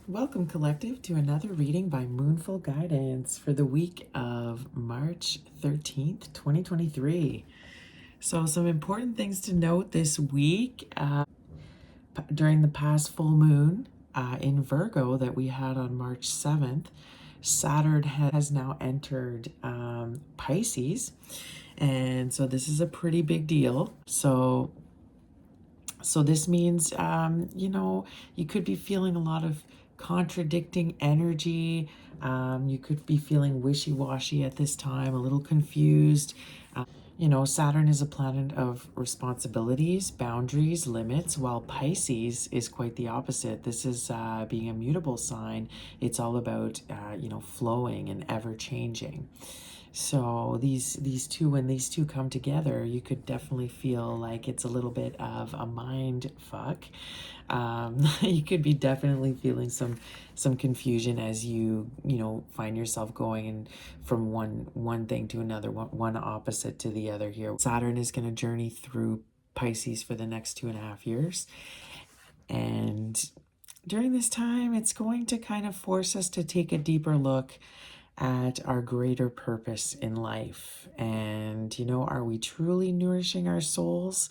Welcome, Collective, to another reading by Moonful Guidance for the week of March 13th, 2023. So, some important things to note this week. During the past full moon in Virgo that we had on March 7th, Saturn has now entered Pisces. And so this is a pretty big deal. So this means, you could be feeling a lot of contradicting energy. You could be feeling wishy-washy at this time, a little confused. Saturn is a planet of responsibilities, boundaries, limits, while Pisces is quite the opposite. This is being a mutable sign. It's all about, flowing and ever-changing. So these two, when these two come together, you could definitely feel like it's a little bit of a mind fuck. You could be definitely feeling some confusion as you find yourself going from one thing to another, one opposite to the other here. Saturn is going to journey through Pisces for the next 2.5 years. And during this time, it's going to kind of force us to take a deeper look at our greater purpose in life. And, are we truly nourishing our souls,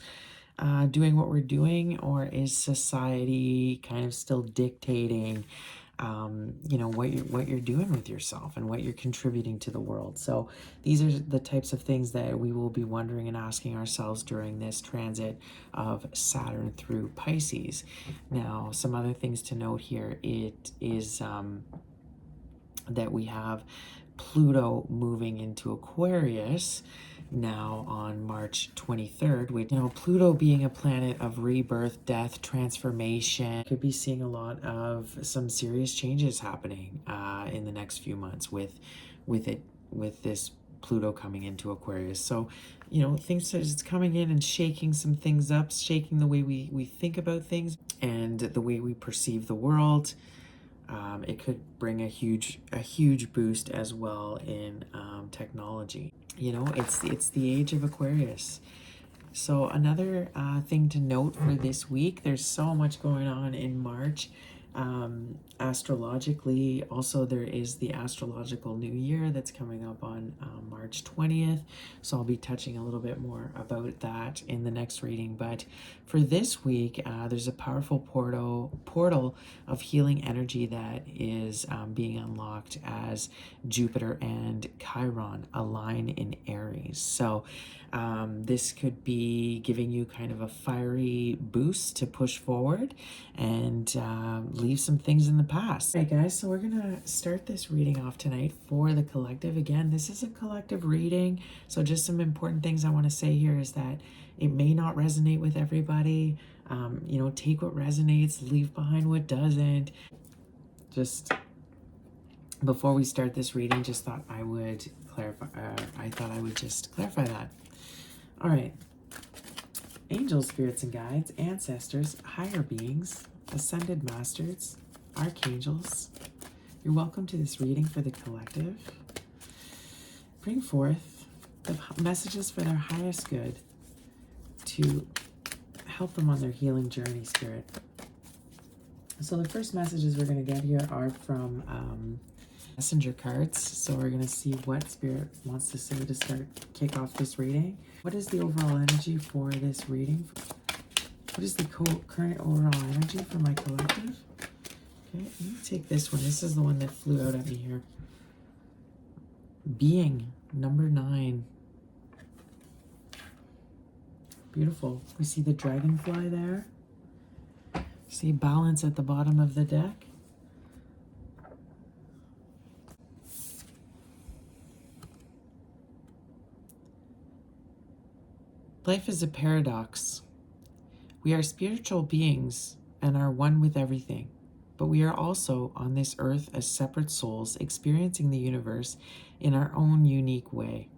doing what we're doing, or is society kind of still dictating, what you're doing with yourself and what you're contributing to the world? So these are the types of things that we will be wondering and asking ourselves during this transit of Saturn through Pisces. Now, some other things to note here, it is that we have Pluto moving into Aquarius now on March 23rd, which, Pluto being a planet of rebirth, death, transformation, could be seeing a lot of some serious changes happening in the next few months with this Pluto coming into Aquarius. So, things it's coming in and shaking some things up, shaking the way we think about things and the way we perceive the world. It could bring a huge boost as well in technology. It's the age of Aquarius. So another thing to note for this week, there's so much going on in March. Astrologically, also there is the astrological new year that's coming up on March 20th. So I'll be touching a little bit more about that in the next reading. But for this week, there's a powerful portal of healing energy that is being unlocked as Jupiter and Chiron align in Aries. So this could be giving you kind of a fiery boost to push forward and leave some things in the past. All right, guys, so we're gonna start this reading off tonight for the collective. Again, this is a collective reading, so just some important things I want to say here is that it may not resonate with everybody. Take what resonates, leave behind what doesn't. Just before we start this reading, just thought I would clarify. I would just clarify that. All right. Angels, spirits, and guides, ancestors, higher beings, ascended masters, archangels, you're welcome to this reading for the collective. Bring forth the messages for their highest good to help them on their healing journey, Spirit. So the first messages we're going to get here are from messenger cards. So we're going to see what Spirit wants to say to kick off this reading. What is the overall energy for this reading? What is the current overall energy for my collective? Okay, let me take this one. This is the one that flew out at me here. Being, number 9. Beautiful. We see the dragonfly there. See balance at the bottom of the deck. Life is a paradox. We are spiritual beings and are one with everything, but we are also on this earth as separate souls experiencing the universe in our own unique way.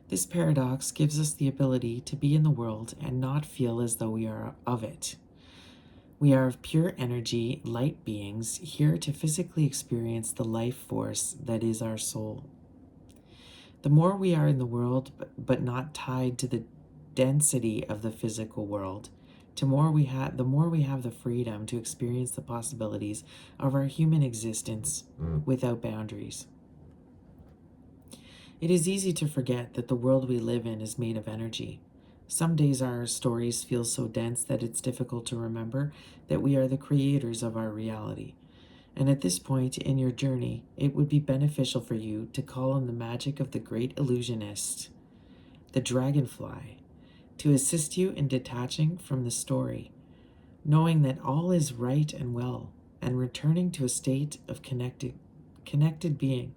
This paradox gives us the ability to be in the world and not feel as though we are of it. We are of pure energy, light beings, here to physically experience the life force that is our soul. The more we are in the world, but not tied to the density of the physical world, the more we have the freedom to experience the possibilities of our human existence without boundaries. It is easy to forget that the world we live in is made of energy. Some days our stories feel so dense that it's difficult to remember that we are the creators of our reality. And at this point in your journey, it would be beneficial for you to call on the magic of the great illusionist, the dragonfly, to assist you in detaching from the story, knowing that all is right and well, and returning to a state of connected being.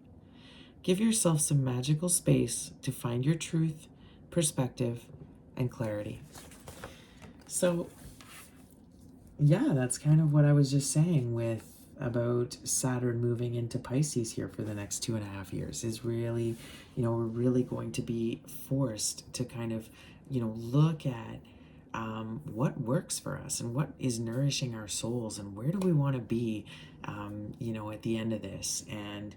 Give yourself some magical space to find your truth, perspective, and clarity. So, yeah, that's kind of what I was just saying with about Saturn moving into Pisces here for the next 2.5 years is really, we're really going to be forced to kind of, look at what works for us and what is nourishing our souls and where do we want to be, at the end of this, and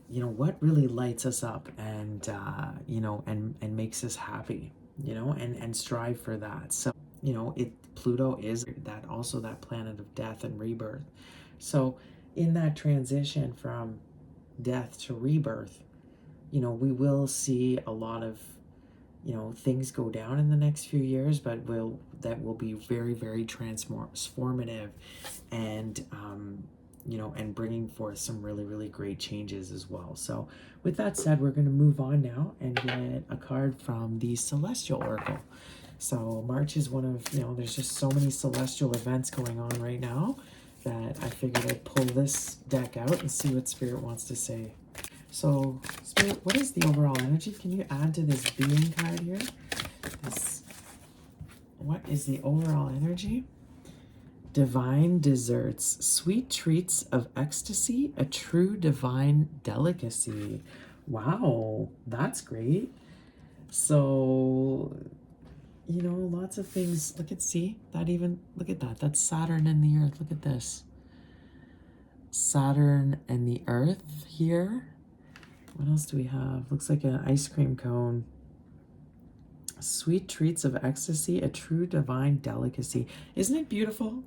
what really lights us up and and makes us happy, and strive for that. So Pluto is that planet of death and rebirth. So in that transition from death to rebirth, we will see a lot of things go down in the next few years, but that will be very, very transformative, and and bringing forth some really, really great changes as well. So with that said, we're going to move on now and get a card from the Celestial Oracle. So March is one of, there's just so many celestial events going on right now that I figured I'd pull this deck out and see what Spirit wants to say. So Spirit, what is the overall energy? Can you add to this being card here? What is the overall energy? Divine desserts, sweet treats of ecstasy, a true divine delicacy. Wow, that's great. So, lots of things. Look at that. That's Saturn and the Earth. Look at this. Saturn and the Earth here. What else do we have? Looks like an ice cream cone. Sweet treats of ecstasy, a true divine delicacy. Isn't it beautiful?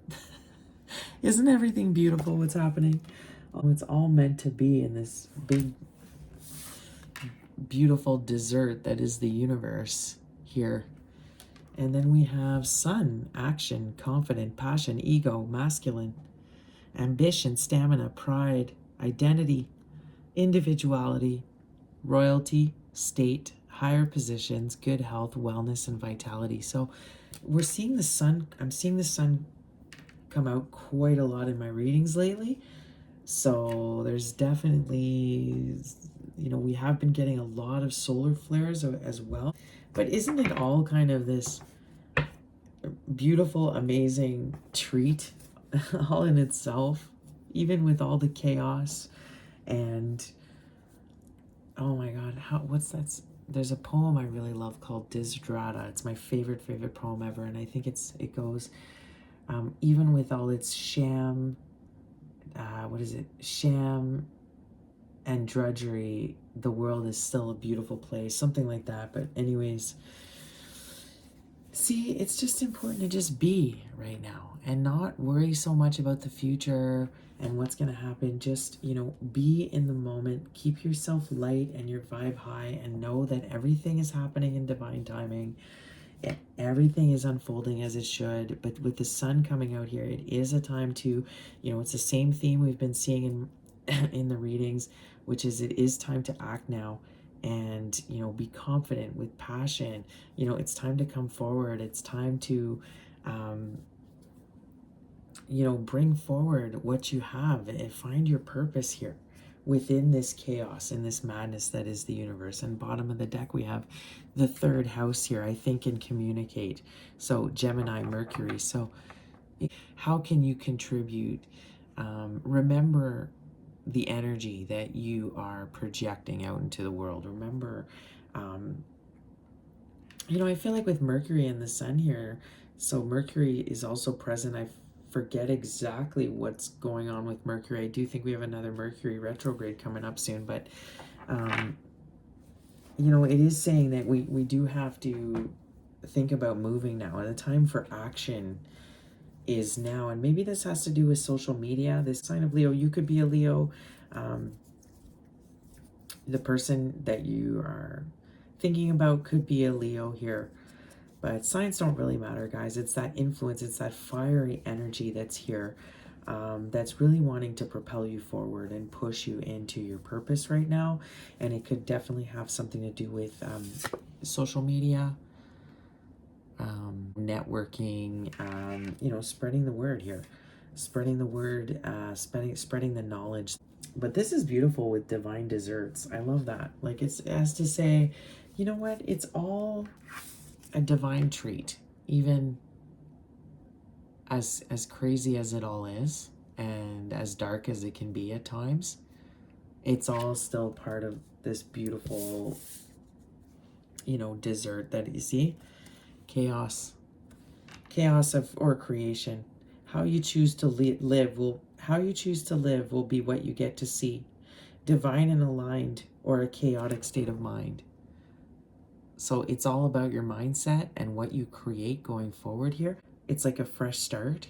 Isn't everything beautiful what's happening? It's all meant to be in this big, beautiful dessert that is the universe here. And then we have sun, action, confident, passion, ego, masculine, ambition, stamina, pride, identity, individuality, royalty, state, higher positions, good health, wellness, and vitality. So we're seeing the sun. I'm seeing the sun come out quite a lot in my readings lately. So there's definitely, we have been getting a lot of solar flares as well. But isn't it all kind of this beautiful, amazing treat all in itself, even with all the chaos? And oh my God, what's that? There's a poem I really love called Desiderata. It's my favorite poem ever, and I think it goes, even with all its sham and drudgery, the world is still a beautiful place, something like that. But anyways, see, it's just important to just be right now and not worry so much about the future and what's going to happen. Just, be in the moment, keep yourself light and your vibe high, and know that everything is happening in divine timing. Everything is unfolding as it should. But with the sun coming out here, it is a time to, it's the same theme we've been seeing in the readings, which is it is time to act now and, be confident with passion. It's time to come forward. It's time to, bring forward what you have and find your purpose here within this chaos and this madness that is the universe. And bottom of the deck, we have the third house here, I think, and communicate. So Gemini, Mercury. So how can you contribute? Remember the energy that you are projecting out into the world. Remember, I feel like with Mercury and the sun here, so Mercury is also present. I forget exactly what's going on with Mercury. I do think we have another Mercury retrograde coming up soon, but it is saying that we do have to think about moving now, and the time for action is now. And maybe this has to do with social media. This sign of Leo, you could be a Leo. Um, the person that you are thinking about could be a Leo here. But signs don't really matter, guys. It's that influence, it's that fiery energy that's here, that's really wanting to propel you forward and push you into your purpose right now. And it could definitely have something to do with social media, networking, spreading the word here, spreading the word, spreading the knowledge. But this is beautiful with divine desserts. I love that. Like, it's as to say, you know what? It's all a divine treat, even as crazy as it all is, and as dark as it can be at times. It's all still part of this beautiful, dessert that you see. Chaos, chaos of or creation. How you choose to live will be what you get to see. Divine and aligned, or a chaotic state of mind. So it's all about your mindset and what you create going forward here. It's like a fresh start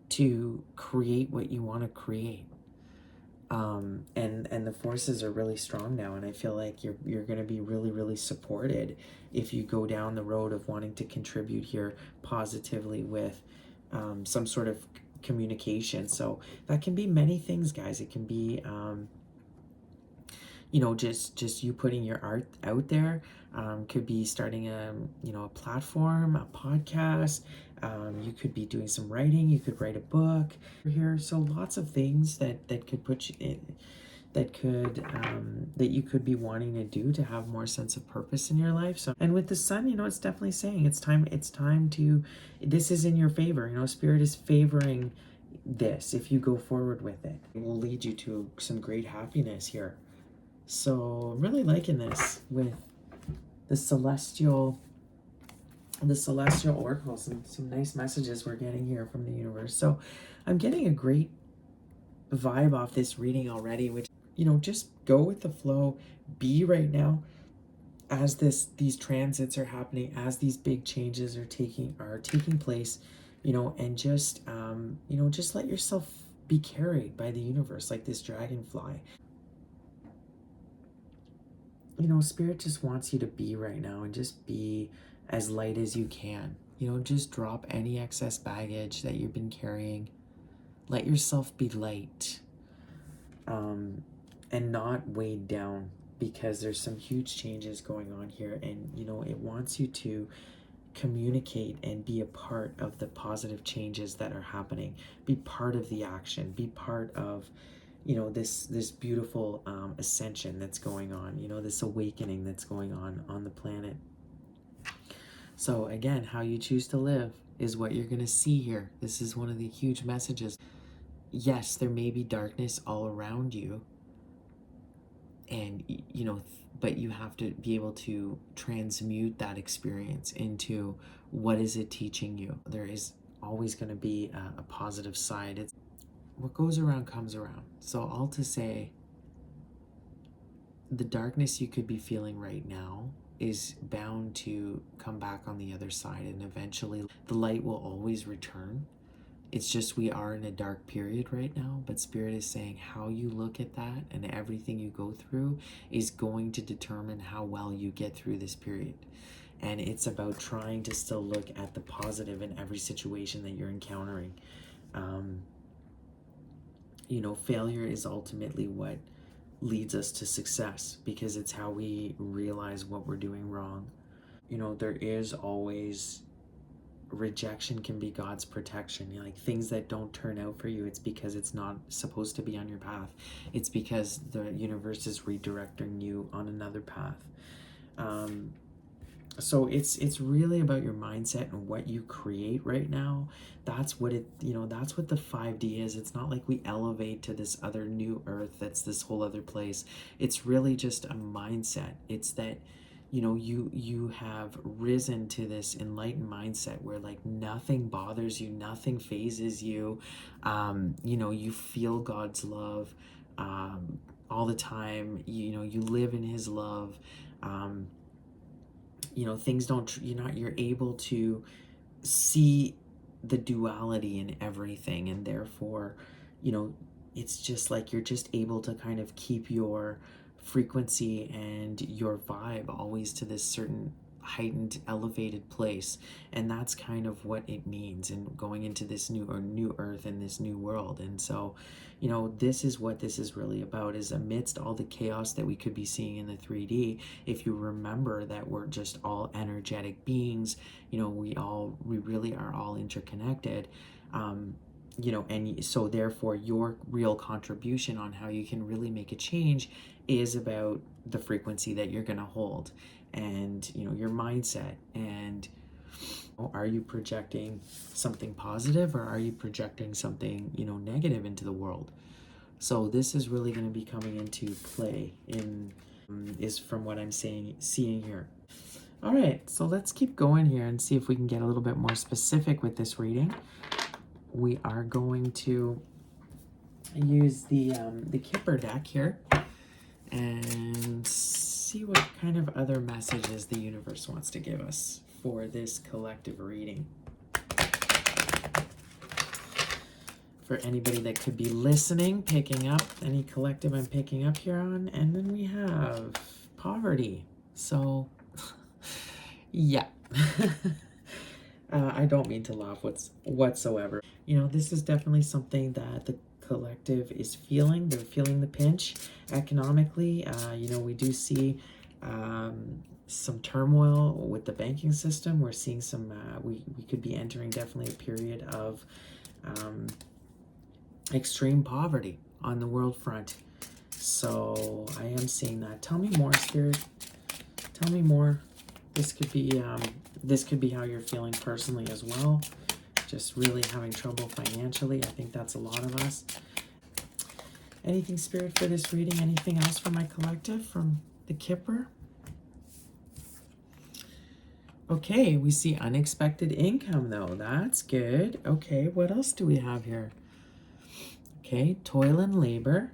to create what you want to create. And the forces are really strong now, and I feel like you're going to be really, really supported if you go down the road of wanting to contribute here positively with some sort of communication. So that can be many things, guys. It can be just you putting your art out there. Could be starting a platform, a podcast. You could be doing some writing. You could write a book here. So lots of things that could put you in, that you could be wanting to do to have more sense of purpose in your life. So, and with the sun, it's definitely saying it's time to, this is in your favor. Spirit is favoring this. If you go forward with it, it will lead you to some great happiness here. So I'm really liking this with the celestial oracles, and some nice messages we're getting here from the universe. So I'm getting a great vibe off this reading already, which, just go with the flow. Be right now as these transits are happening, as these big changes are taking place, and just let yourself be carried by the universe like this dragonfly. Spirit just wants you to be right now, and just be as light as you can. Just drop any excess baggage that you've been carrying. Let yourself be light, and not weighed down, because there's some huge changes going on here, and it wants you to communicate and be a part of the positive changes that are happening. Be part of the action. Be part of this beautiful ascension that's going on, this awakening that's going on the planet. So again, how you choose to live is what you're going to see here. This is one of the huge messages. Yes, there may be darkness all around you, and but you have to be able to transmute that experience into what is it teaching you. There is always going to be a positive side. It's what goes around comes around. So all to say, the darkness you could be feeling right now is bound to come back on the other side, and eventually the light will always return. It's just we are in a dark period right now, but Spirit is saying how you look at that and everything you go through is going to determine how well you get through this period. And it's about trying to still look at the positive in every situation that you're encountering. Failure is ultimately what leads us to success, because it's how we realize what we're doing wrong. There is always rejection, can be God's protection. Like things that don't turn out for you, it's because it's not supposed to be on your path. It's because the universe is redirecting you on another path. So it's really about your mindset and what you create right now. That's what that's what the 5D is. It's not like we elevate to this other new earth that's this whole other place. It's really just a mindset. It's that you have risen to this enlightened mindset where like nothing bothers you, nothing phases you. You feel God's love all the time. You live in his love. you know, things don't, you're able to see the duality in everything, and therefore, you know, it's just like you're just able to kind of keep your frequency and your vibe always to this certain heightened elevated place, and that's kind of what it means in going into this new earth and this new world. And so, you know, this is what this is really about, is amidst all the chaos that we could be seeing in the 3D, if you remember that we're just all energetic beings, you know, we really are all interconnected. You know, and so therefore your real contribution on how you can really make a change is about the frequency that you're going to hold, and, you know, your mindset. And are you projecting something positive, or are you projecting something, you know, negative into the world? So this is really going to be coming into play in is from what I'm seeing here. All right, so let's keep going here and see if we can get a little bit more specific with this reading. We are going to use the Kipper deck here and see what kind of other messages the universe wants to give us for this collective reading. For anybody that could be listening, picking up any collective I'm picking up here on. And then we have poverty. So, yeah. I don't mean to laugh whatsoever. You know, this is definitely something that the collective is feeling. They're feeling the pinch economically. You know, we do see some turmoil with the banking system. We're seeing some, we could be entering definitely a period of extreme poverty on the world front. So I am seeing that. Tell me more, Spirit. Tell me more. This could be how you're feeling personally as well. Just really having trouble financially. I think that's a lot of us. Anything, Spirit, for this reading? Anything else for my collective from the Kipper? Okay, we see unexpected income, though. That's good. Okay, what else do we have here? Okay, toil and labor.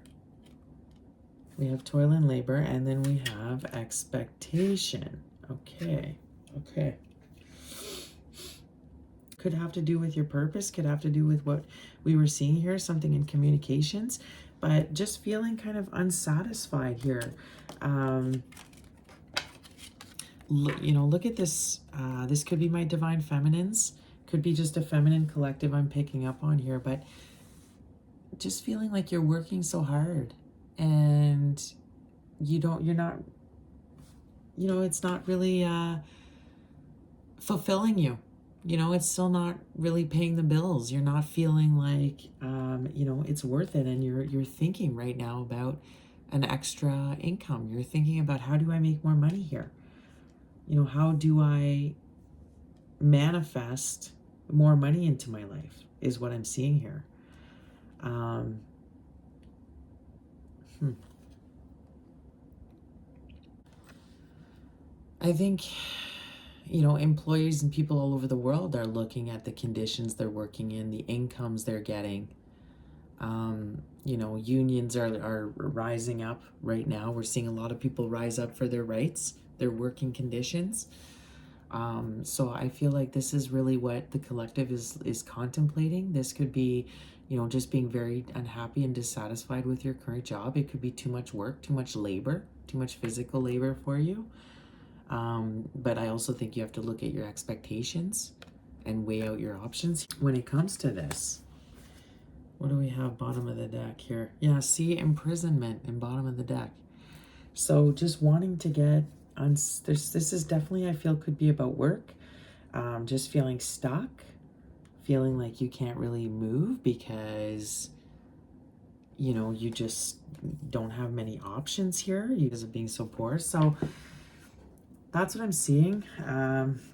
We have toil and labor, and then we have expectation. Okay. Could have to do with your purpose, could have to do with what we were seeing here, something in communications, but just feeling kind of unsatisfied here. You know, look at this. This could be my divine feminines, could be just a feminine collective I'm picking up on here, but just feeling like you're working so hard and you're not, you know, it's not really fulfilling you. You know, it's still not really paying the bills. You're not feeling like, you know, it's worth it. And you're thinking right now about an extra income. You're thinking about, how do I make more money here? You know, how do I manifest more money into my life is what I'm seeing here. I think, you know, employees and people all over the world are looking at the conditions they're working in, the incomes they're getting. You know, unions are rising up right now. We're seeing a lot of people rise up for their rights, their working conditions. So I feel like this is really what the collective is contemplating. This could be, you know, just being very unhappy and dissatisfied with your current job. It could be too much work, too much labor, too much physical labor for you. But I also think you have to look at your expectations and weigh out your options when it comes to this. What do we have bottom of the deck here? Yeah, see, imprisonment in bottom of the deck. So just wanting to get on, this is definitely, I feel, could be about work. Just feeling stuck, feeling like you can't really move because, you know, you just don't have many options here because of being so poor. So that's what I'm seeing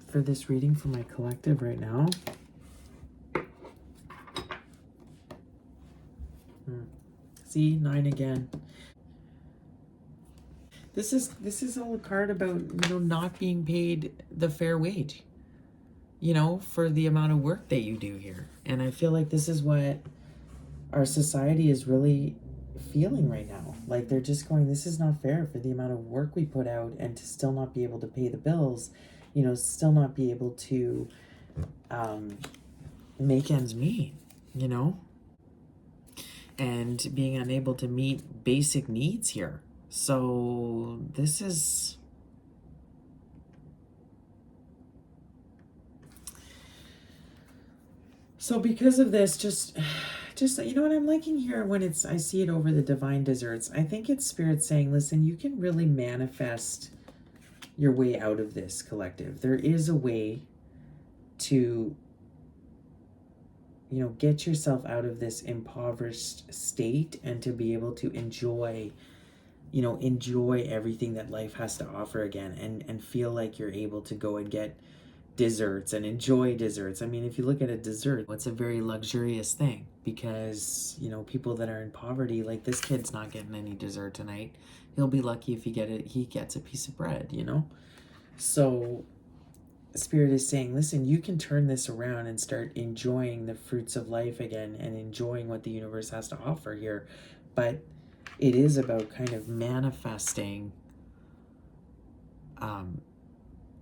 for this reading for my collective right now. See, 9 again. This is a card about, you know, not being paid the fair wage, you know, for the amount of work that you do here. And I feel like this is what our society is really feeling right now. Like they're just going, this is not fair for the amount of work we put out and to still not be able to pay the bills. still not be able to make ends meet, and being unable to meet basic needs here. So this is, so because of this, just what I'm liking here when I see it over the divine desserts, I think it's spirit saying, listen, you can really manifest your way out of this, collective. There is a way to get yourself out of this impoverished state and to be able to enjoy everything that life has to offer again, and feel like you're able to go and get desserts and enjoy desserts. I mean, if you look at a dessert, it's a very luxurious thing, because people that are in poverty, like this kid's not getting any dessert tonight. He'll be lucky if he gets a piece of bread, So Spirit is saying, listen, you can turn this around and start enjoying the fruits of life again and enjoying what the universe has to offer here. But it is about kind of manifesting,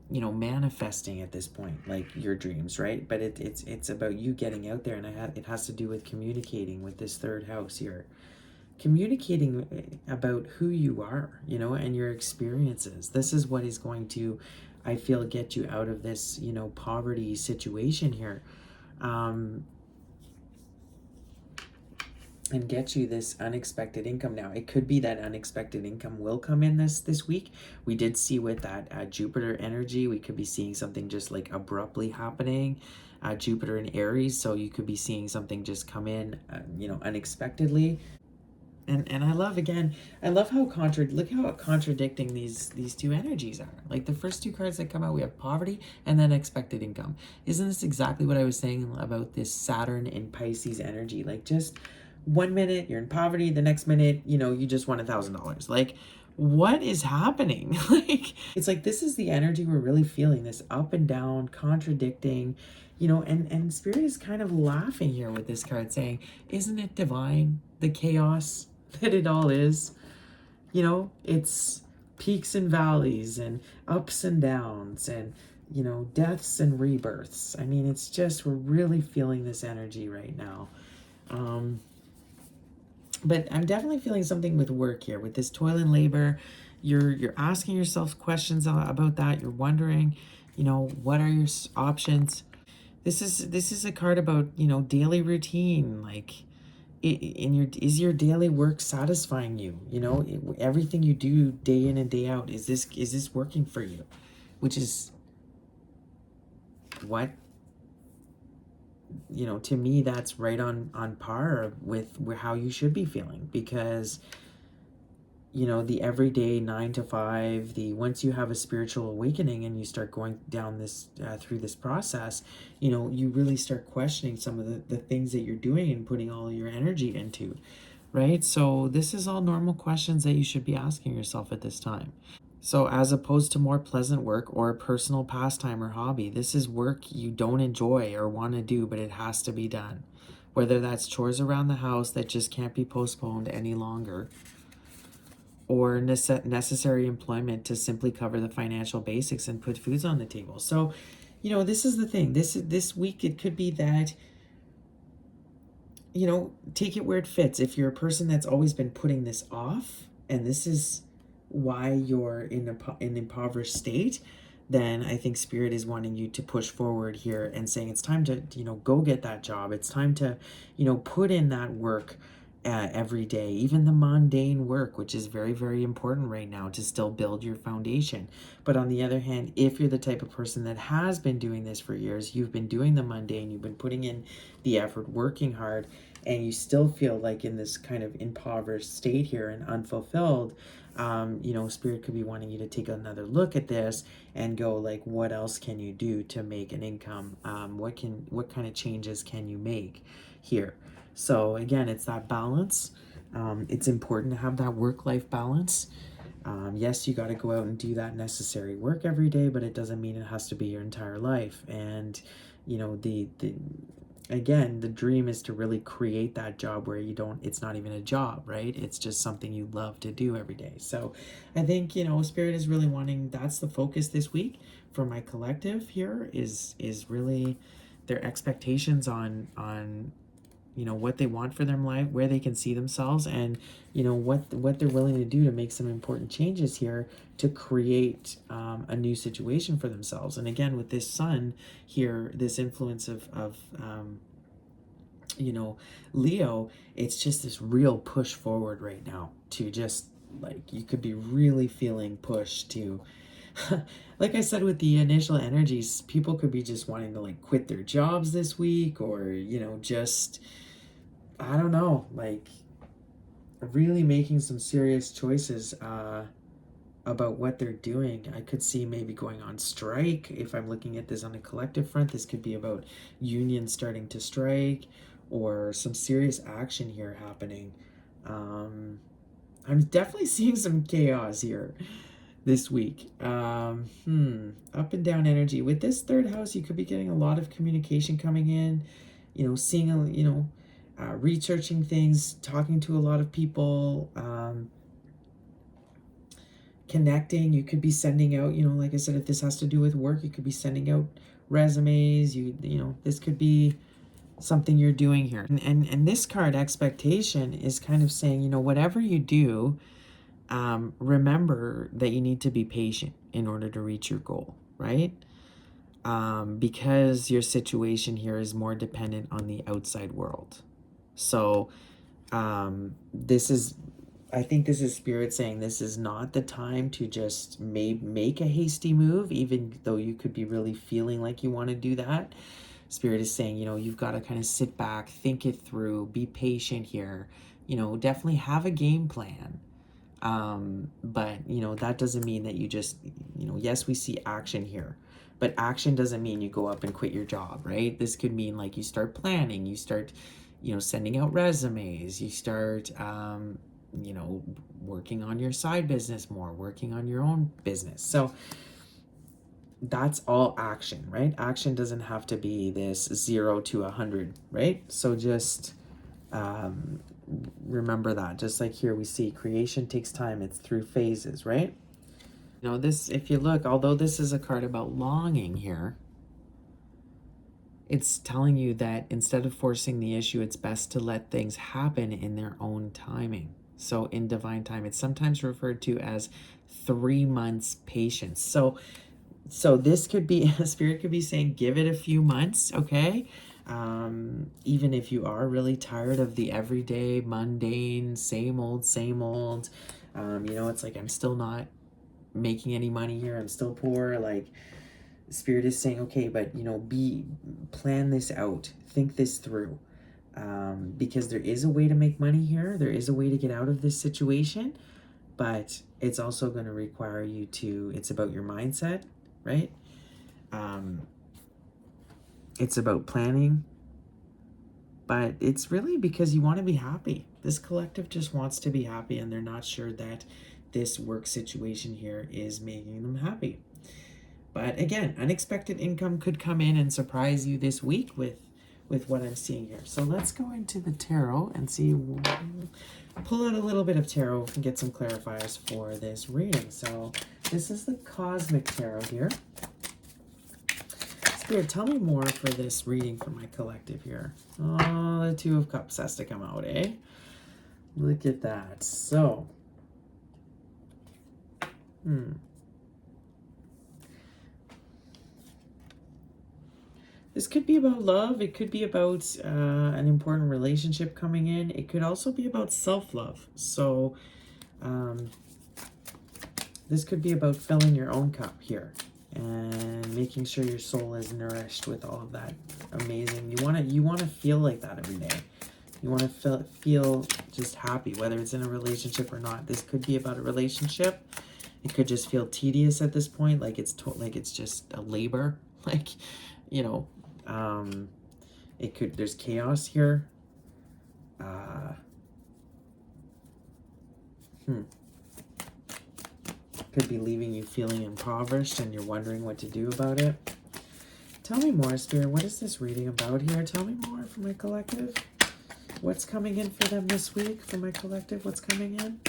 manifesting at this point, like your dreams, right? But it's about you getting out there, and it has to do with communicating with this third house here. Communicating about who you are, and your experiences. This is what is going to, I feel, get you out of this, poverty situation here. And get you this unexpected income. Now, it could be that unexpected income will come in this week. We did see with that Jupiter energy, we could be seeing something just like abruptly happening. Jupiter in Aries, so you could be seeing something just come in, unexpectedly. And I love how look how contradicting these two energies are. Like the first two cards that come out, we have poverty and then expected income. Isn't this exactly what I was saying about this Saturn in Pisces energy? Like, just 1 minute you're in poverty, the next minute, you just won $1,000. Like, what is happening? Like, it's like, this is the energy we're really feeling, this up and down, contradicting, and Spirit is kind of laughing here with this card, saying, isn't it divine, the chaos that it all is? It's peaks and valleys and ups and downs and, deaths and rebirths. I mean, it's just, we're really feeling this energy right now. But I'm definitely feeling something with work here, with this toil and labor. You're asking yourself questions about that. You're wondering, what are your options? This is a card about, daily routine. Like, is your daily work satisfying you? Everything you do day in and day out, is this working for you? Which is what, to me, that's right on par with how you should be feeling, because the everyday 9 to 5, once you have a spiritual awakening and you start going down this through this process, you really start questioning some of the things that you're doing and putting all your energy into, right? So this is all normal questions that you should be asking yourself at this time. So as opposed to more pleasant work or a personal pastime or hobby, this is work you don't enjoy or want to do, but it has to be done. Whether that's chores around the house that just can't be postponed any longer, or necessary employment to simply cover the financial basics and put foods on the table. So, this is the thing. This week, it could be that, take it where it fits. If you're a person that's always been putting this off, and this is why you're in an impoverished state, then I think Spirit is wanting you to push forward here and saying it's time to, go get that job. It's time to, put in that work every day, even the mundane work, which is very, very important right now to still build your foundation. But on the other hand, if you're the type of person that has been doing this for years, you've been doing the mundane, you've been putting in the effort, working hard, and you still feel like in this kind of impoverished state here and unfulfilled, Spirit could be wanting you to take another look at this and go, like, what else can you do to make an income? What kind of changes can you make here? So again, it's that balance. It's important to have that work-life balance. Yes, you got to go out and do that necessary work every day, but it doesn't mean it has to be your entire life. And again, the dream is to really create that job where it's not even a job, right? It's just something you love to do every day. So I think, Spirit is really wanting, that's the focus this week for my collective here is really their expectations on what they want for their life, where they can see themselves, and what they're willing to do to make some important changes here to create a new situation for themselves. And again, with this sun here, this influence of Leo, it's just this real push forward right now to just like, you could be really feeling pushed to like I said, with the initial energies, people could be just wanting to like quit their jobs this week, or just, I don't know, like really making some serious choices about what they're doing. I could see maybe going on strike. If I'm looking at this on a collective front, this could be about unions starting to strike, or some serious action here happening. I'm definitely seeing some chaos here this week. Up and down energy. With this third house, you could be getting a lot of communication coming in, seeing researching things, talking to a lot of people, connecting. You could be sending out, like I said, if this has to do with work, you could be sending out resumes. This could be something you're doing here. And this card, expectation, is kind of saying, whatever you do, remember that you need to be patient in order to reach your goal, right? Because your situation here is more dependent on the outside world. So I think this is Spirit saying this is not the time to just make a hasty move, even though you could be really feeling like you want to do that. Spirit is saying, you've got to kind of sit back, think it through, be patient here, definitely have a game plan. But that doesn't mean that you just, yes, we see action here, but action doesn't mean you go up and quit your job, right? This could mean like you start planning, you start, sending out resumes, you start, working on your side business more, working on your own business. So that's all action, right? Action doesn't have to be this 0 to 100, right? So just remember that. Just like here we see creation takes time, it's through phases, right? This, if you look, although this is a card about longing here, it's telling you that instead of forcing the issue, it's best to let things happen in their own timing. So in divine time, it's sometimes referred to as 3 months patience. So this could be, Spirit could be saying, give it a few months, okay? Even if you are really tired of the everyday, mundane, same old, it's like, I'm still not making any money here, I'm still poor. Like, Spirit is saying, okay, but plan this out, think this through, because there is a way to make money here, there is a way to get out of this situation, but it's also going to require you to, it's about your mindset, right? It's about planning, but it's really because you want to be happy. This collective just wants to be happy, and they're not sure that this work situation here is making them happy. But again, unexpected income could come in and surprise you this week with what I'm seeing here. So let's go into the tarot and see, pull out a little bit of tarot and get some clarifiers for this reading. So this is the Cosmic Tarot here. Spirit, tell me more for this reading for my collective here. Oh, the Two of Cups has to come out, eh? Look at that. So, this could be about love. It could be about an important relationship coming in. It could also be about self-love. So, this could be about filling your own cup here and making sure your soul is nourished with all of that amazing. You want to feel like that every day. You want to feel just happy, whether it's in a relationship or not. This could be about a relationship. It could just feel tedious at this point, like it's just a labor. Like, it could, there's chaos here. Could be leaving you feeling impoverished and you're wondering what to do about it. Tell me more, Spirit. What is this reading about here? Tell me more for my collective. What's coming in for them this week? For my collective, what's coming in?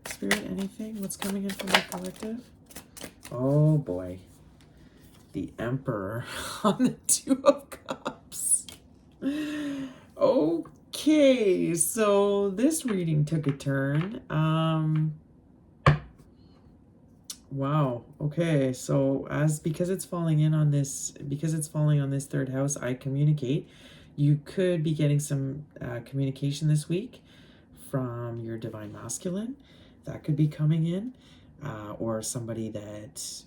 Spirit, anything? What's coming in for my collective? Oh boy. The Emperor on the Two of Cups. Okay, so this reading took a turn. Wow. Okay, so because it's falling on this third house, I communicate. You could be getting some communication this week from your divine masculine. That could be coming in. Or somebody that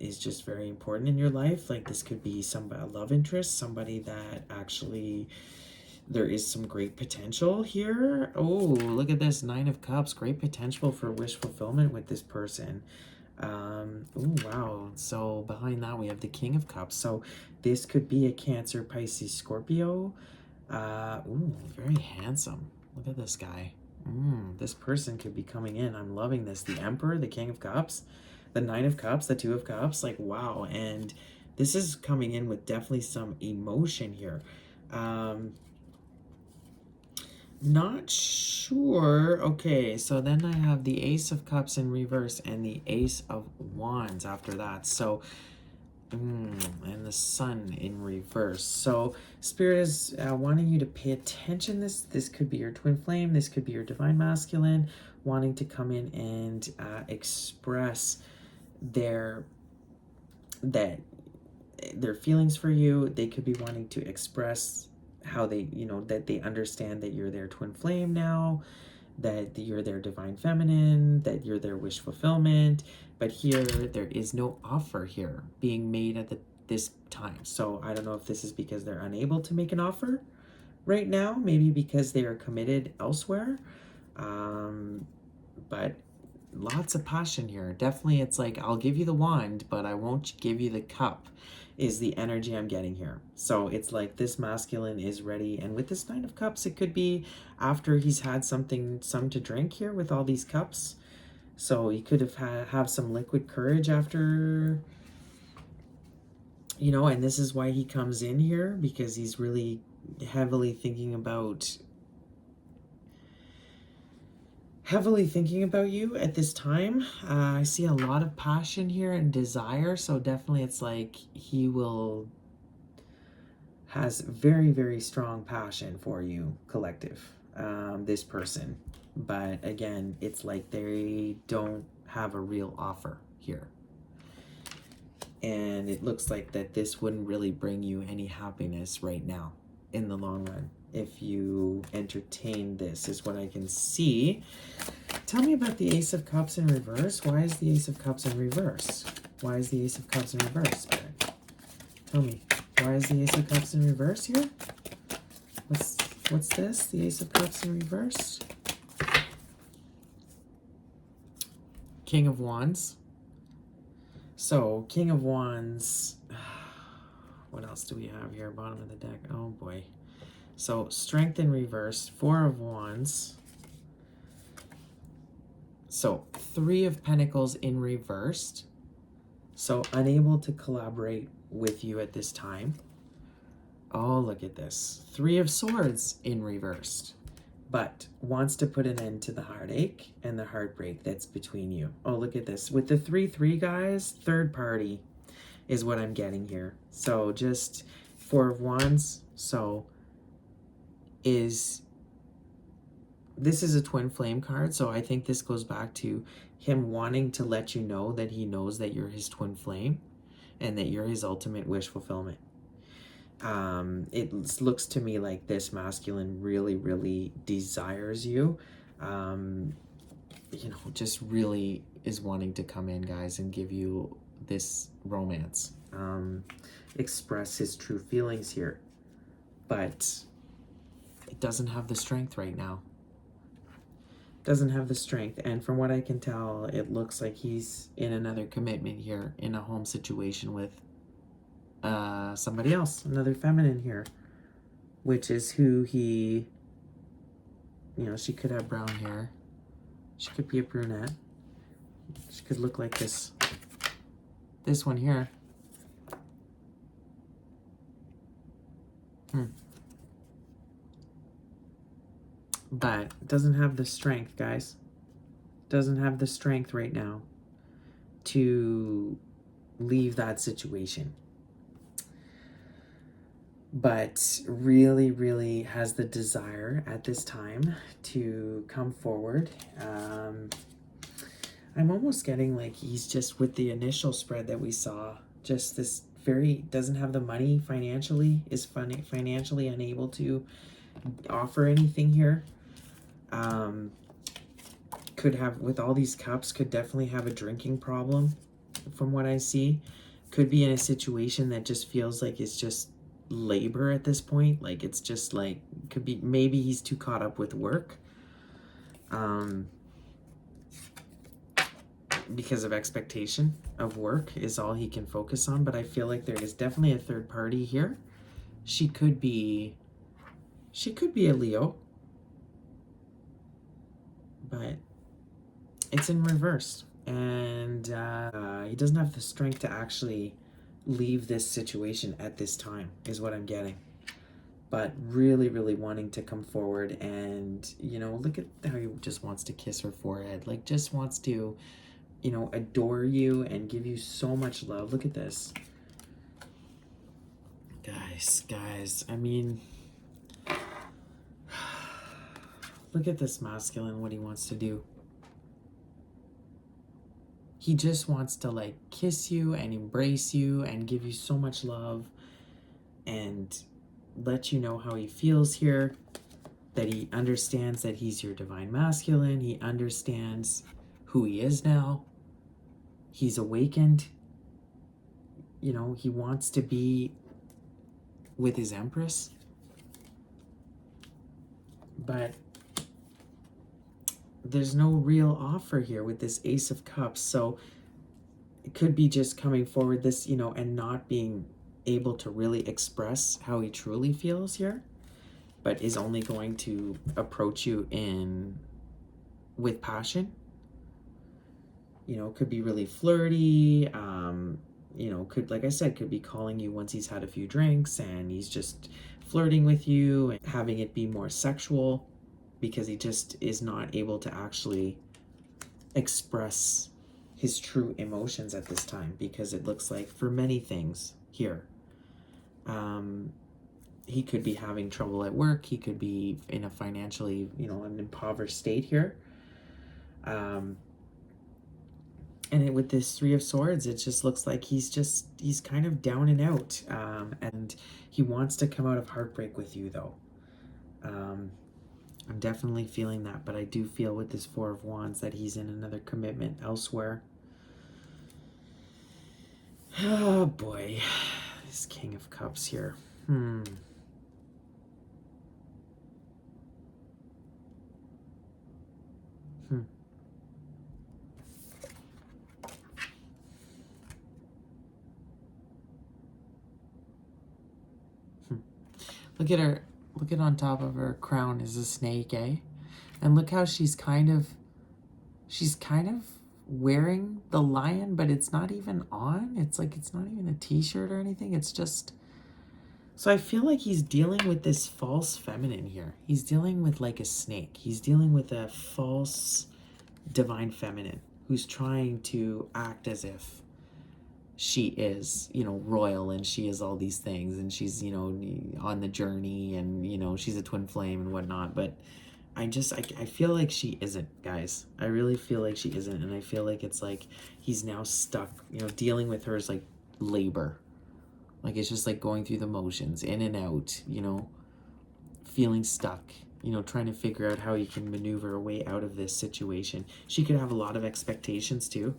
is just very important in your life. Like this could be a love interest, somebody that actually there is some great potential here. Oh, look at this, 9 of Cups, great potential for wish fulfillment with this person. Oh, wow. So behind that we have the King of Cups. So this could be a Cancer, Pisces, Scorpio. Ooh, very handsome. Look at this guy. This person could be coming in. I'm loving this. The Emperor, the King of Cups, the 9 of Cups, the 2 of Cups. Like, wow. And this is coming in with definitely some emotion here. Not sure. Okay, so then I have the Ace of Cups in reverse and the Ace of Wands after that. So, and the Sun in reverse. So Spirit is wanting you to pay attention. This could be your twin flame. This could be your divine masculine wanting to come in and express their feelings for you. They could be wanting to express how they, that they understand that you're their twin flame now, that you're their divine feminine, that you're their wish fulfillment. But here, there is no offer here being made at this time. So I don't know if this is because they're unable to make an offer right now, maybe because they are committed elsewhere. But lots of passion here. Definitely, it's like, I'll give you the wand, but I won't give you the cup, is the energy I'm getting here. So it's like this masculine is ready. And with this 9 of Cups, it could be after he's had some to drink here with all these cups. So he could have some liquid courage after, and this is why he comes in here, because he's really heavily thinking about you at this time. I see a lot of passion here and desire. So definitely it's like he has very, very strong passion for you, collective, this person. But again, it's like they don't have a real offer here. And it looks like that this wouldn't really bring you any happiness right now in the long run if you entertain this, is what I can see. Tell me about the Ace of Cups in reverse. Why is the Ace of Cups in reverse? Why is the Ace of Cups in reverse, Spirit? Tell me. Why is the Ace of Cups in reverse here? What's this? The Ace of Cups in reverse? King of Wands. So, King of Wands. What else do we have here? Bottom of the deck. Oh, boy. So, Strength in reverse. 4 of Wands. So, 3 of Pentacles in reversed. So, unable to collaborate with you at this time. Oh, look at this. 3 of Swords in reversed. But wants to put an end to the heartache and the heartbreak that's between you. Oh, look at this. With the 3-3, guys, third party is what I'm getting here. So, just 4 of Wands. So, this is a twin flame card, so I think this goes back to him wanting to let you know that he knows that you're his twin flame and that you're his ultimate wish fulfillment. It looks to me like this masculine really, really desires you. Just really is wanting to come in, guys, and give you this romance. Express his true feelings here. But it doesn't have the strength right now. Doesn't have the strength. And from what I can tell, it looks like he's in another commitment here, in a home situation with somebody else, another feminine here, which is who he, she could have brown hair. She could be a brunette. She could look like this one here. But doesn't have the strength, guys. Doesn't have the strength right now to leave that situation. But really, really has the desire at this time to come forward. I'm almost getting like he's just, with the initial spread that we saw, just this very, doesn't have the money financially, is financially unable to offer anything here. Could have, with all these cups, could definitely have a drinking problem from what I see. Could be in a situation that just feels like it's just labor at this point. Like it's just like, could be, maybe he's too caught up with work. Because of expectation of work is all he can focus on. But I feel like there is definitely a third party here. She could be a Leo, but it's in reverse, and he doesn't have the strength to actually leave this situation at this time, is what I'm getting. But really, really wanting to come forward, and, you know, look at how he just wants to kiss her forehead, like just wants to, you know, adore you and give you so much love. Look at this. Guys, I mean, look at this masculine, what he wants to do. He just wants to like kiss you and embrace you and give you so much love and let you know how he feels here, that he understands that he's your divine masculine. He understands who he is now. He's awakened. You know, he wants to be with his Empress. But there's no real offer here with this Ace of Cups. So it could be just coming forward this, you know, and not being able to really express how he truly feels here, but is only going to approach you with passion. You know, could be really flirty. You know, could, like I said, could be calling you once he's had a few drinks and he's just flirting with you and having it be more sexual, because he just is not able to actually express his true emotions at this time, because it looks like for many things here, he could be having trouble at work. He could be in a financially, you know, an impoverished state here. And with this Three of Swords, it just looks like he's kind of down and out. And he wants to come out of heartbreak with you, though. I'm definitely feeling that, but I do feel with this Four of Wands that he's in another commitment elsewhere. Oh boy, this King of Cups here. Look at her. Look at on top of her crown is a snake, eh? And look how she's kind of wearing the lion, but it's not even on. It's like, it's not even a t-shirt or anything. It's just, so I feel like he's dealing with this false feminine here. He's dealing with like a snake. He's dealing with a false divine feminine who's trying to act as if she is, you know, royal and she is all these things and she's, you know, on the journey and, you know, she's a twin flame and whatnot. But I feel like she isn't, guys. I really feel like she isn't. And I feel like it's like he's now stuck, you know, dealing with her is like labor. Like it's just like going through the motions, in and out, you know, feeling stuck, you know, trying to figure out how he can maneuver a way out of this situation. She could have a lot of expectations too.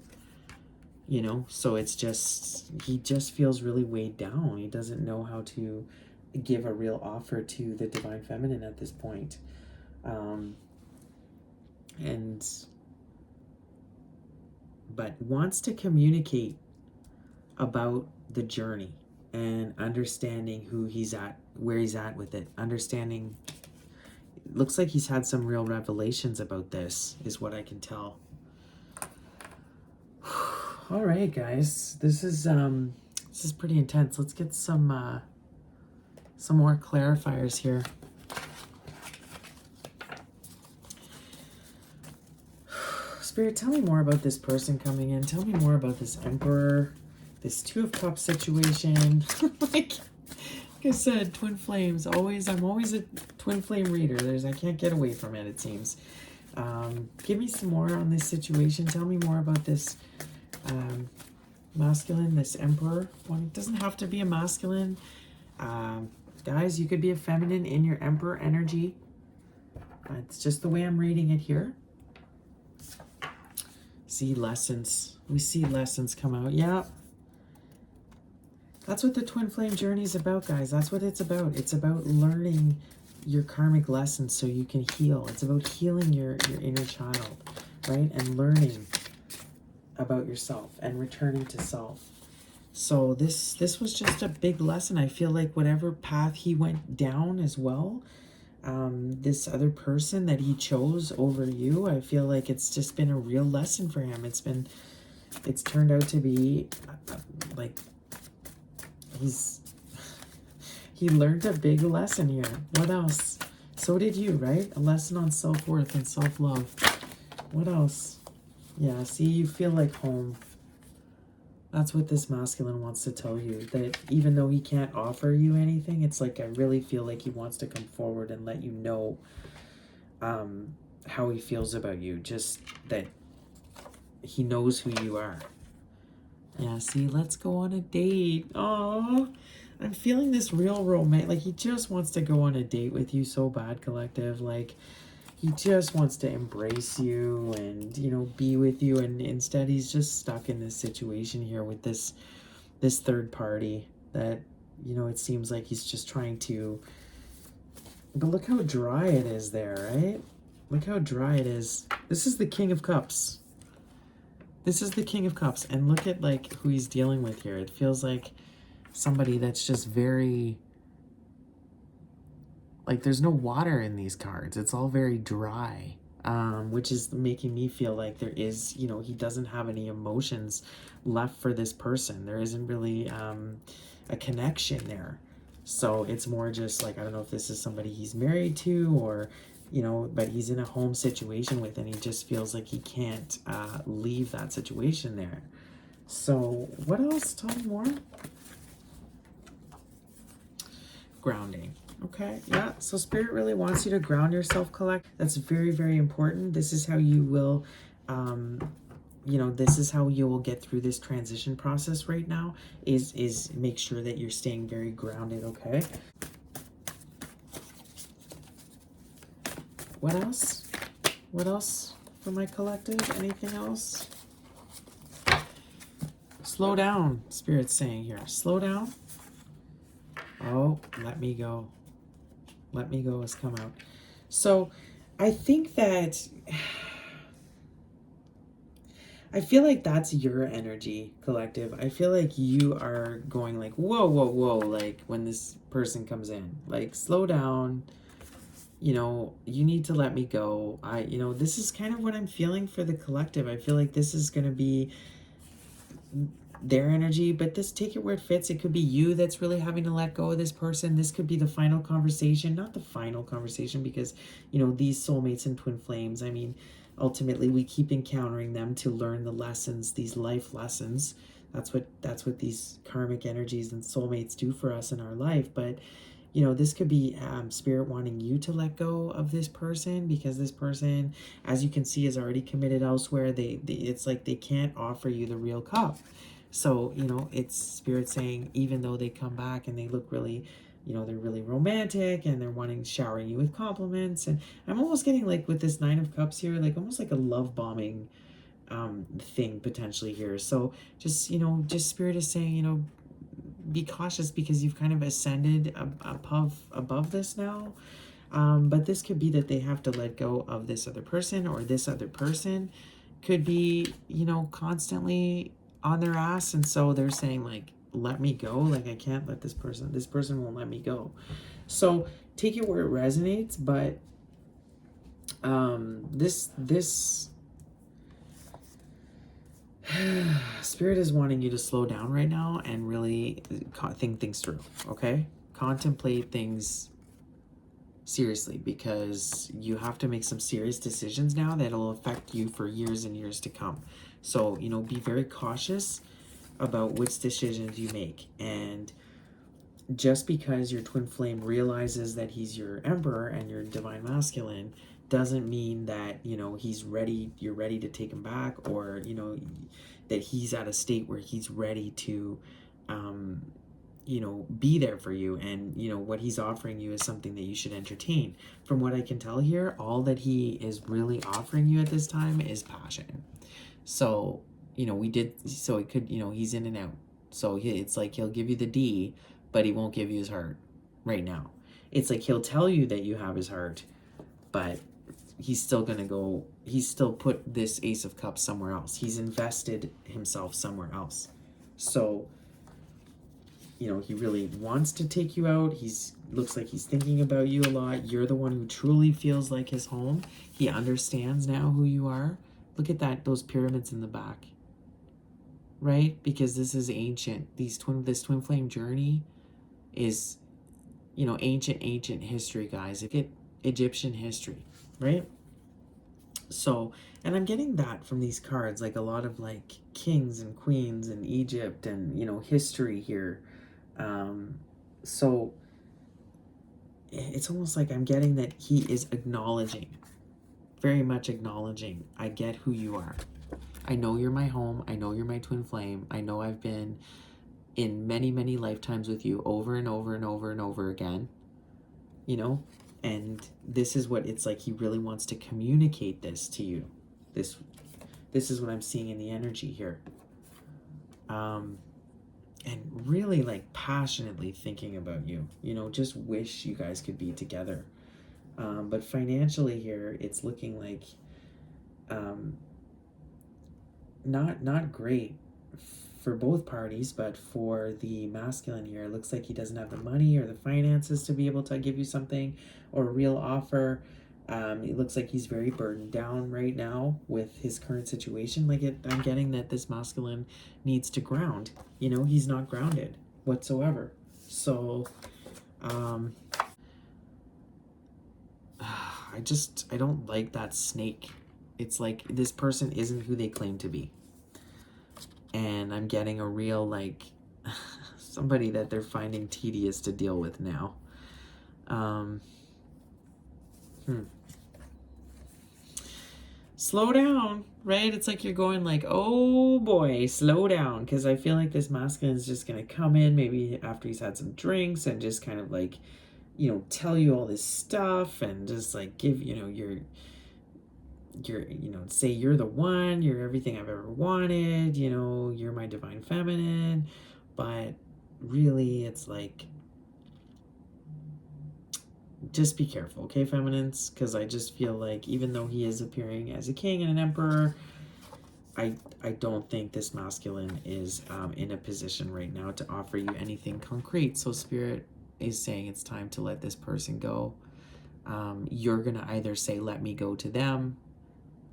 You know, so it's just, he just feels really weighed down. He doesn't know how to give a real offer to the divine feminine at this point. But wants to communicate about the journey and understanding who he's at, where he's at with it. Understanding, looks like he's had some real revelations about this, is what I can tell. All right, guys, this is pretty intense. Let's get some Some more clarifiers here. Spirit, tell me more about this person coming in. Tell me more about this Emperor, this Two of Cups situation. Like I said, twin flames. I'm always a twin flame reader. I can't get away from it, it seems. Give me some more on this situation. Tell me more about this masculine, this Emperor. Well, it doesn't have to be a masculine. Guys, you could be a feminine in your Emperor energy. It's just the way I'm reading it here. See lessons. We see lessons come out. Yeah. That's what the twin flame journey is about, guys. That's what it's about. It's about learning your karmic lessons so you can heal. It's about healing your inner child, right? And learning about yourself and returning to self. So this was just a big lesson. I feel like whatever path he went down as well, this other person that he chose over you, I feel like it's just been a real lesson for him. It's turned out to be like he learned a big lesson here. What else? So did you, right? A lesson on self-worth and self-love. What else? Yeah, see, you feel like home. That's what this masculine wants to tell you, that even though he can't offer you anything, it's like I really feel like he wants to come forward and let you know how he feels about you, just that he knows who you are. Yeah, see, let's go on a date. Oh, I'm feeling this real romance. Like, he just wants to go on a date with you so bad, collective. Like, he just wants to embrace you and, you know, be with you. And instead, he's just stuck in this situation here with this third party that, you know, it seems like he's just trying to... But look how dry it is there, right? Look how dry it is. This is the King of Cups. This is the King of Cups. And look at, like, who he's dealing with here. It feels like somebody that's just very... Like, there's no water in these cards. It's all very dry, which is making me feel like there is, you know, he doesn't have any emotions left for this person. There isn't really a connection there. So it's more just like, I don't know if this is somebody he's married to or, you know, but he's in a home situation with, and he just feels like he can't leave that situation there. So what else? Tell me more. Grounding. Okay, yeah, so Spirit really wants you to ground yourself, collect. That's very, very important. This is how you will, you know, this is how you will get through this transition process right now, is make sure that you're staying very grounded, okay? What else? What else for my collective? Anything else? Slow down, Spirit's saying here. Slow down. Oh, let me go. Let me go has come out. So I think that I feel like that's your energy, collective. I feel like you are going like, whoa, whoa, whoa, like when this person comes in, like slow down, you know, you need to let me go. You know, this is kind of what I'm feeling for the collective. I feel like this is going to be their energy, but this, take it where it fits. It could be you that's really having to let go of this person. This could be the final conversation, not the final conversation, because, you know, these soulmates and twin flames, I mean, ultimately we keep encountering them to learn the lessons, these life lessons. That's what these karmic energies and soulmates do for us in our life. But, you know, this could be Spirit wanting you to let go of this person, because this person, as you can see, is already committed elsewhere. It's like they can't offer you the real cup. So, you know, it's Spirit saying, even though they come back and they look really, you know, they're really romantic and they're wanting showering you with compliments. And I'm almost getting like with this Nine of Cups here, like almost like a love bombing thing potentially here. So just, you know, just Spirit is saying, you know, be cautious because you've kind of ascended above this now. But this could be that they have to let go of this other person, or this other person could be, you know, constantly on their ass, and so they're saying like, let me go, like I can't let this person won't let me go. So take it where it resonates, but this Spirit is wanting you to slow down right now and really think things through, okay? contemplate things seriously, because you have to make some serious decisions now that'll affect you for years and years to come. So, you know, be very cautious about which decisions you make. And just because your twin flame realizes that he's your emperor and your divine masculine doesn't mean that, you know, he's ready, you're ready to take him back, or, you know, that he's at a state where he's ready to you know, be there for you. And, you know, what he's offering you is something that you should entertain. From what I can tell here, all that he is really offering you at this time is passion. So, you know, so it could, you know, he's in and out. So it's like he'll give you the D, but he won't give you his heart right now. It's like he'll tell you that you have his heart, but he's still put this Ace of Cups somewhere else. He's invested himself somewhere else. So, you know, he really wants to take you out. Looks like he's thinking about you a lot. You're the one who truly feels like his home. He understands now who you are. Look at those pyramids in the back. Right? Because this is ancient. This twin flame journey is, you know, ancient history, guys. Look at Egyptian history, right? So, and I'm getting that from these cards, like a lot of like kings and queens in Egypt and, you know, history here. So it's almost like I'm getting that he is acknowledging, very much acknowledging, I get who you are. I know you're my home. I know you're my twin flame. I know I've been in many, many lifetimes with you over and over and over and over again, you know, and this is what it's like. He really wants to communicate this to you. This is what I'm seeing in the energy here. And really like passionately thinking about you, you know, just wish you guys could be together. But financially here, it's looking like not great for both parties, but for the masculine here, it looks like he doesn't have the money or the finances to be able to give you something or a real offer. It looks like he's very burdened down right now with his current situation. I'm getting that this masculine needs to ground. You know, he's not grounded whatsoever. So, I don't like that snake. It's like this person isn't who they claim to be. And I'm getting a real, like, somebody that they're finding tedious to deal with now. Slow down, right? It's like you're going like, oh boy, slow down. Because I feel like this masculine is just going to come in maybe after he's had some drinks and just kind of like, you know, tell you all this stuff and just like give, you know, you're, you know, say you're the one, you're everything I've ever wanted, you know, you're my divine feminine. But really, it's like, just be careful, okay, feminines? Because I just feel like even though he is appearing as a king and an emperor, I don't think this masculine is in a position right now to offer you anything concrete. So Spirit is saying it's time to let this person go. You're going to either say, let me go to them.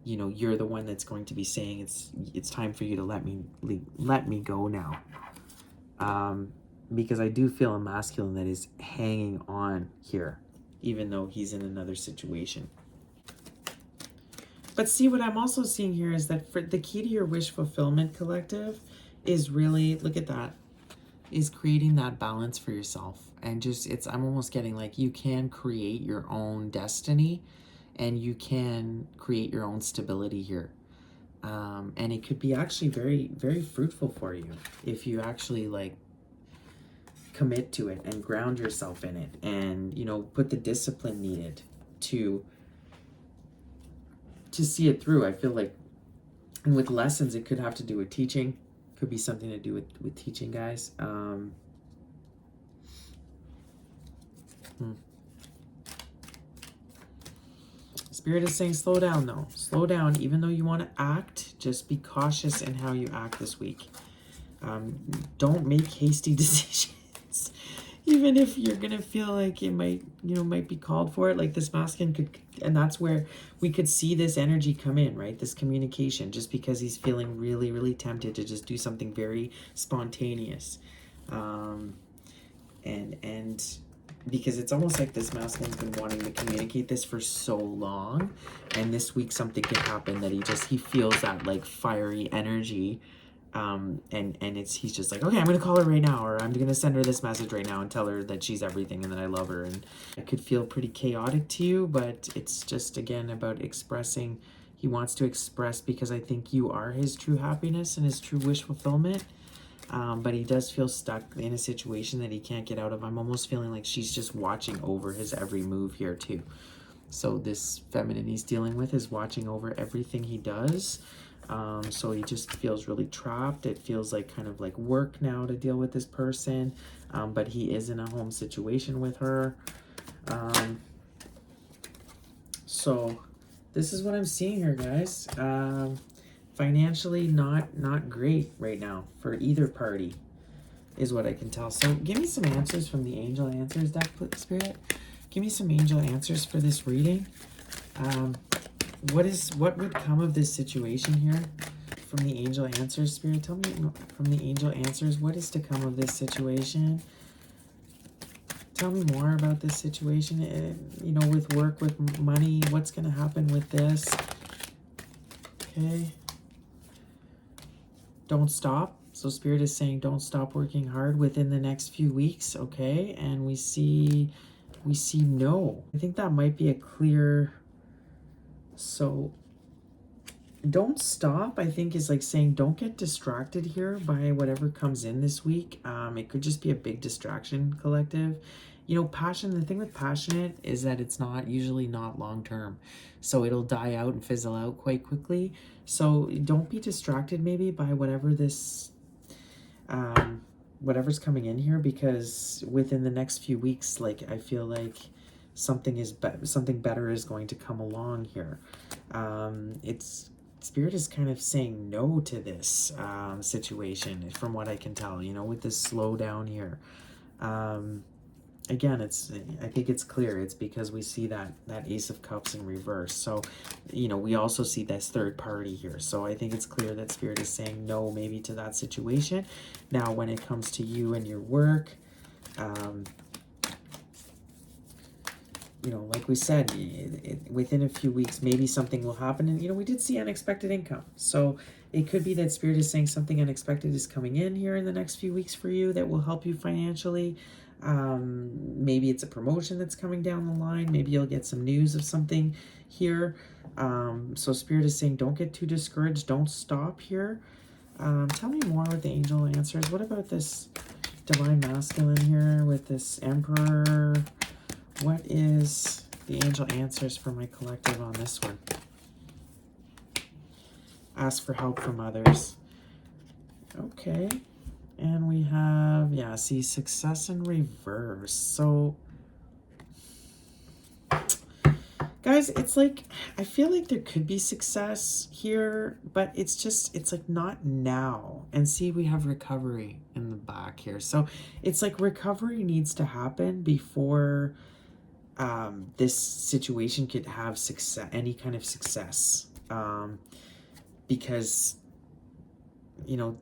You know, you're the one that's going to be saying it's time for you to let me go now. Because I do feel a masculine that is hanging on here, even though he's in another situation. But see, what I'm also seeing here is that for the key to your wish fulfillment, collective, is really, look at that, is creating that balance for yourself. And just, I'm almost getting like you can create your own destiny and you can create your own stability here. And it could be actually very, very fruitful for you if you actually like commit to it and ground yourself in it and, you know, put the discipline needed to see it through. I feel like, and with lessons, it could have to do with teaching, could be something to do with teaching, guys. Spirit is saying slow down though. Slow down. Even though you want to act, just be cautious in how you act this week. Don't make hasty decisions. Even if you're going to feel like it might be called for it. Like this masculine could, and that's where we could see this energy come in, right? This communication, just because he's feeling really, really tempted to just do something very spontaneous. and because it's almost like this masculine's been wanting to communicate this for so long, and this week something could happen that he feels that like fiery energy, and he's just like, okay, I'm gonna call her right now, or I'm gonna send her this message right now and tell her that she's everything and that I love her. And it could feel pretty chaotic to you, but it's just again about expressing. He wants to express because I think you are his true happiness and his true wish fulfillment. But he does feel stuck in a situation that he can't get out of. I'm almost feeling like she's just watching over his every move here too. So this feminine he's dealing with is watching over everything he does. So he just feels really trapped. It feels like kind of like work now to deal with this person. But he is in a home situation with her. So this is what I'm seeing here, guys. Financially not great right now for either party is what I can tell. So give me some answers from the angel answers deck, Spirit. Give me some angel answers for this reading. What would come of this situation here from the angel answers, Spirit? Tell me from the angel answers, what is to come of this situation? Tell me more about this situation, you know, with work, with money, what's going to happen with this? Okay. Don't stop. So Spirit is saying don't stop working hard within the next few weeks, okay? And we see no. I think that might be a clear, so don't stop, I think, is like saying don't get distracted here by whatever comes in this week. It could just be a big distraction, collective. You know, passion, the thing with passionate is that it's usually not long term. So it'll die out and fizzle out quite quickly. So don't be distracted maybe by whatever this, whatever's coming in here, because within the next few weeks, like I feel like something better is going to come along here. Spirit is kind of saying no to this situation, from what I can tell, you know, with this slowdown here. Again, I think it's clear. It's because we see that Ace of Cups in reverse. So, you know, we also see this third party here. So I think it's clear that Spirit is saying no maybe to that situation. Now, when it comes to you and your work, you know, like we said, within a few weeks, maybe something will happen. And, you know, we did see unexpected income. So it could be that Spirit is saying something unexpected is coming in here in the next few weeks for you that will help you financially. Maybe it's a promotion that's coming down the line. Maybe you'll get some news of something here. So Spirit is saying don't get too discouraged. Don't stop here. Tell me more with the angel answers. What about this divine masculine here with this emperor? What is the angel answers for my collective on this one? Ask for help from others. Okay. And we have, yeah, see, success in reverse. So, guys, it's like, I feel like there could be success here, but it's like not now. And see, we have recovery in the back here. So it's like recovery needs to happen before this situation could have success, any kind of success, because, you know,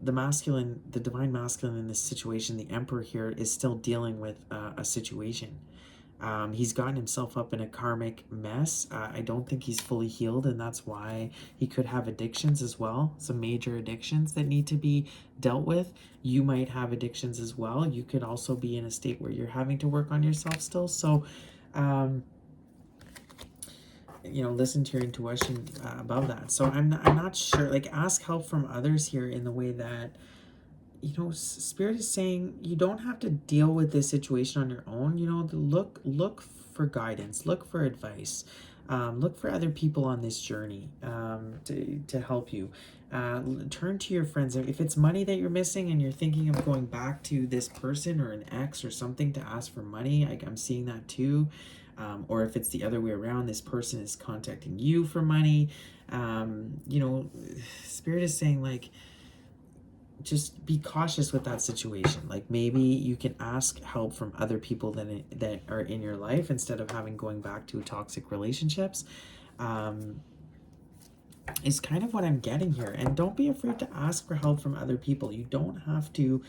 the divine masculine in this situation, the emperor here, is still dealing with a situation. He's gotten himself up in a karmic mess. I don't think he's fully healed, and that's why he could have addictions as well. Some major addictions that need to be dealt with. You might have addictions as well. You could also be in a state where you're having to work on yourself still. So, you know, listen to your intuition about that. So I'm not sure. Like, ask help from others here in the way that, you know, Spirit is saying you don't have to deal with this situation on your own. You know, look for guidance, look for advice, look for other people on this journey to help you. Turn to your friends. If it's money that you're missing and you're thinking of going back to this person or an ex or something to ask for money, I'm seeing that too. Or if it's the other way around, this person is contacting you for money. You know, Spirit is saying, like, just be cautious with that situation. Like, maybe you can ask help from other people that are in your life instead of going back to toxic relationships. Is kind of what I'm getting here. And don't be afraid to ask for help from other people. You don't have to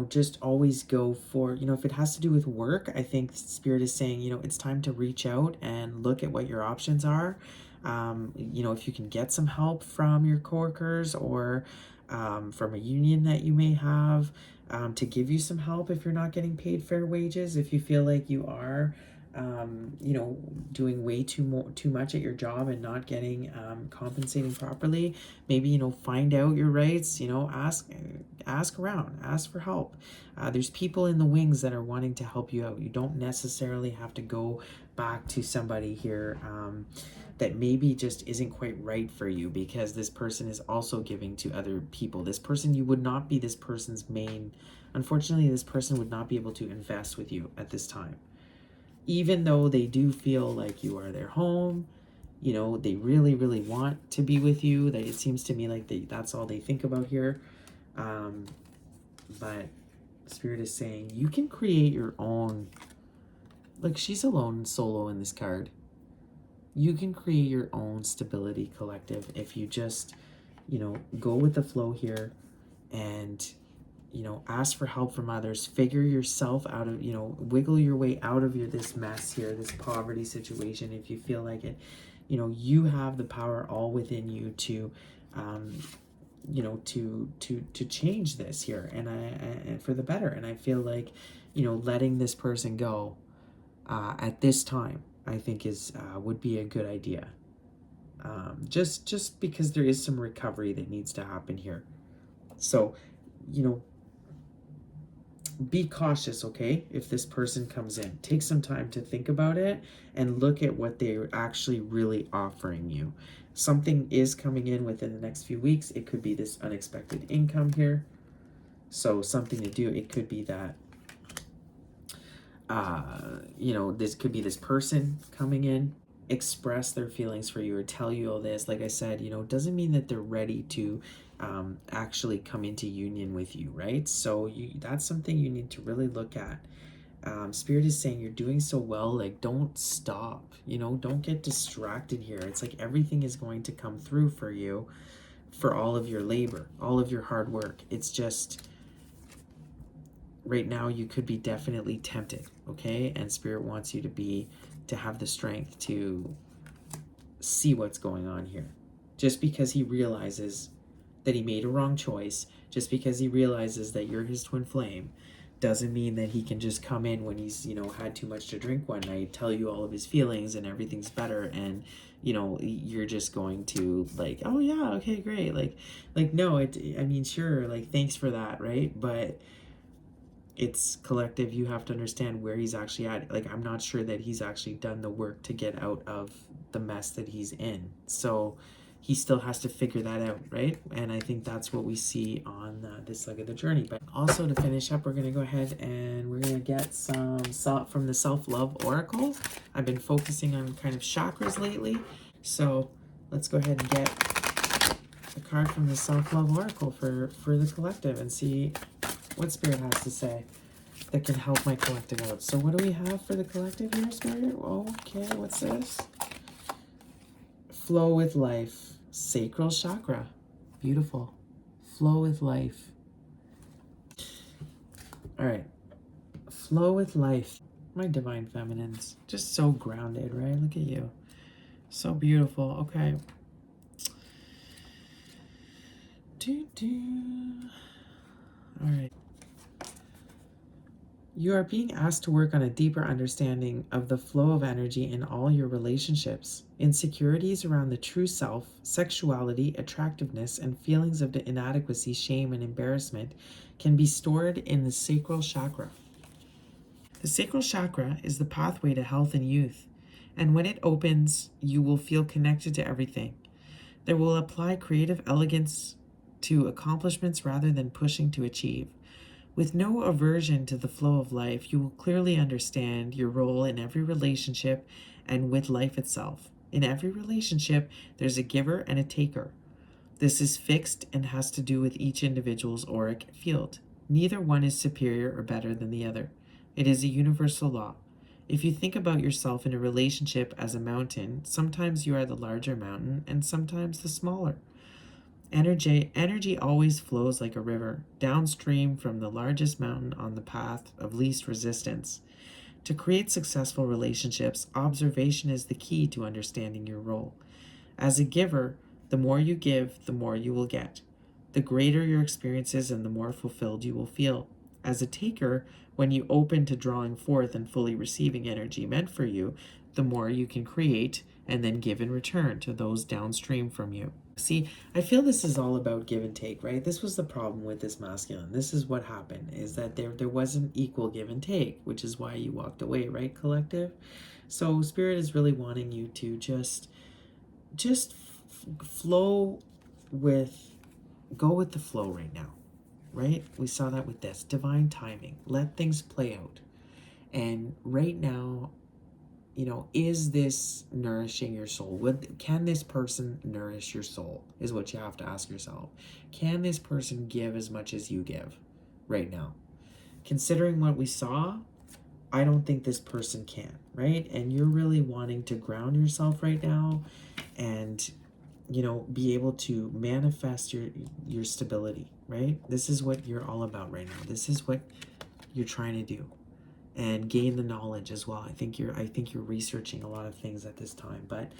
just always go for, if it has to do with work, I think Spirit is saying, it's time to reach out and look at what your options are. If you can get some help from your coworkers or from a union that you may have, to give you some help if you're not getting paid fair wages, if you feel like you are doing way too much at your job and not getting compensating properly. Maybe find out your rights. Ask around, ask for help. There's people in the wings that are wanting to help you out. You don't necessarily have to go back to somebody here that maybe just isn't quite right for you, because this person is also giving to other people. This person, you would not be this person's main, unfortunately, this person would not be able to invest with you at this time. Even though they do feel like you are their home, they really, really want to be with you. That it seems to me like that's all they think about here. But Spirit is saying you can create your own, like she's alone solo in this card. You can create your own stability collective if you just, go with the flow here and, ask for help from others, figure yourself out of, wiggle your way out of this mess here, this poverty situation. If you feel like it, you have the power all within you to, to change this here and for the better. And I feel like, letting this person go at this time, I think is would be a good idea. Just because there is some recovery that needs to happen here. So, be cautious, okay? If this person comes in, take some time to think about it and look at what they're actually really offering you. Something is coming in within the next few weeks. It could be this unexpected income here. So something to do. It could be that, this could be this person coming in, express their feelings for you or tell you all this. Like I said, doesn't mean that they're ready to actually come into union with you, right? So that's something you need to really look at. Spirit is saying you're doing so well, like don't stop, don't get distracted here. It's like everything is going to come through for you, for all of your labor, all of your hard work. It's just right now you could be definitely tempted, okay? And Spirit wants you to have the strength to see what's going on here. Just because he realizes that he made a wrong choice, just because he realizes that you're his twin flame, doesn't mean that he can just come in when he's, had too much to drink one night, tell you all of his feelings and everything's better, and, you're just going to like, oh yeah, okay, great. Like no, sure, like thanks for that, right? But it's collective. You have to understand where he's actually at. Like, I'm not sure that he's actually done the work to get out of the mess that he's in. So he still has to figure that out, right? And I think that's what we see on this leg of the journey. But also to finish up, we're going to go ahead and we're going to get some from the Self-Love Oracle. I've been focusing on kind of chakras lately. So let's go ahead and get a card from the Self-Love Oracle for the collective and see what Spirit has to say that can help my collective out. So what do we have for the collective here, Spirit? Okay, what's this? Flow with life. Sacral chakra. Beautiful. Flow with life. All right. Flow with life. My divine feminines. Just so grounded, right? Look at you. So beautiful. Okay. All right. You are being asked to work on a deeper understanding of the flow of energy in all your relationships. Insecurities around the true self, sexuality, attractiveness, and feelings of inadequacy, shame, and embarrassment can be stored in the sacral chakra. The sacral chakra is the pathway to health and youth, and when it opens, you will feel connected to everything. There will apply creative elegance to accomplishments rather than pushing to achieve. With no aversion to the flow of life, you will clearly understand your role in every relationship and with life itself. In every relationship, there's a giver and a taker. This is fixed and has to do with each individual's auric field. Neither one is superior or better than the other. It is a universal law. If you think about yourself in a relationship as a mountain, sometimes you are the larger mountain and sometimes the smaller. Energy always flows like a river, downstream from the largest mountain on the path of least resistance. To create successful relationships, observation is the key to understanding your role. As a giver, the more you give, the more you will get. The greater your experiences and the more fulfilled you will feel. As a taker, when you open to drawing forth and fully receiving energy meant for you, the more you can create and then give in return to those downstream from you. See, I feel this is all about give and take, right? This was the problem with this masculine. This is what happened, is that there wasn't equal give and take, which is why you walked away, right, collective? So Spirit is really wanting you to just flow with, go with the flow right now, right? We saw that with this divine timing. Let things play out. And right now, is this nourishing your soul? Can this person nourish your soul is what you have to ask yourself. Can this person give as much as you give right now? Considering what we saw, I don't think this person can, right? And you're really wanting to ground yourself right now and be able to manifest your stability, right? This is what you're all about right now. This is what you're trying to do, and gain the knowledge as well. I think you're researching a lot of things at this time, but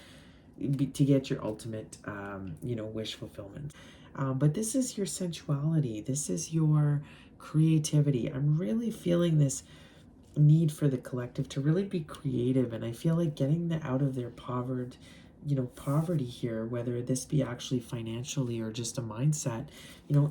to get your ultimate wish fulfillment. But this is your sensuality. This is your creativity. I'm really feeling this need for the collective to really be creative, and I feel like getting them out of their poverty here, whether this be actually financially or just a mindset,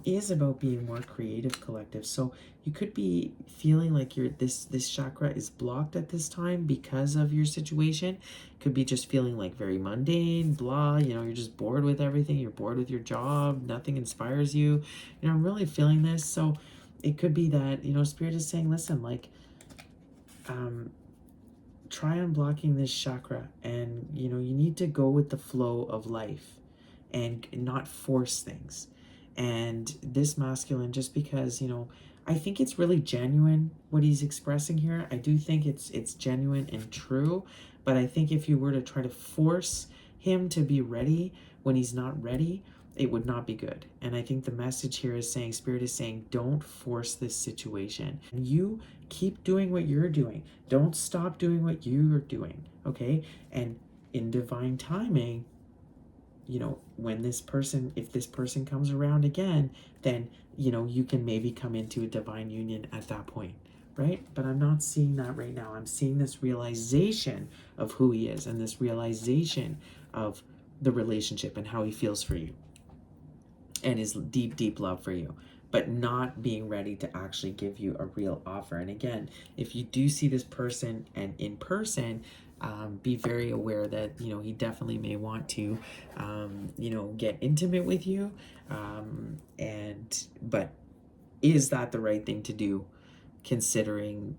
is about being more creative, collective. So you could be feeling like this chakra is blocked at this time because of your situation. Could be just feeling like very mundane, blah, you're just bored with everything. You're bored with your job. Nothing inspires you. I'm really feeling this. So it could be that, Spirit is saying, listen, like, try unblocking this chakra, and you need to go with the flow of life and not force things. And this masculine, just because I think it's really genuine what he's expressing here. I do think it's genuine and true, but I think if you were to try to force him to be ready when he's not ready, it would not be good. And I think the message here is saying, Spirit is saying, don't force this situation. You keep doing what you're doing. Don't stop doing what you're doing, okay? And in divine timing, when if this person comes around again, then, you can maybe come into a divine union at that point, right? But I'm not seeing that right now. I'm seeing this realization of who he is and this realization of the relationship and how he feels for you and his deep, deep love for you, but not being ready to actually give you a real offer. And again, if you do see this person and in person, be very aware that, he definitely may want to, get intimate with you. But is that the right thing to do, considering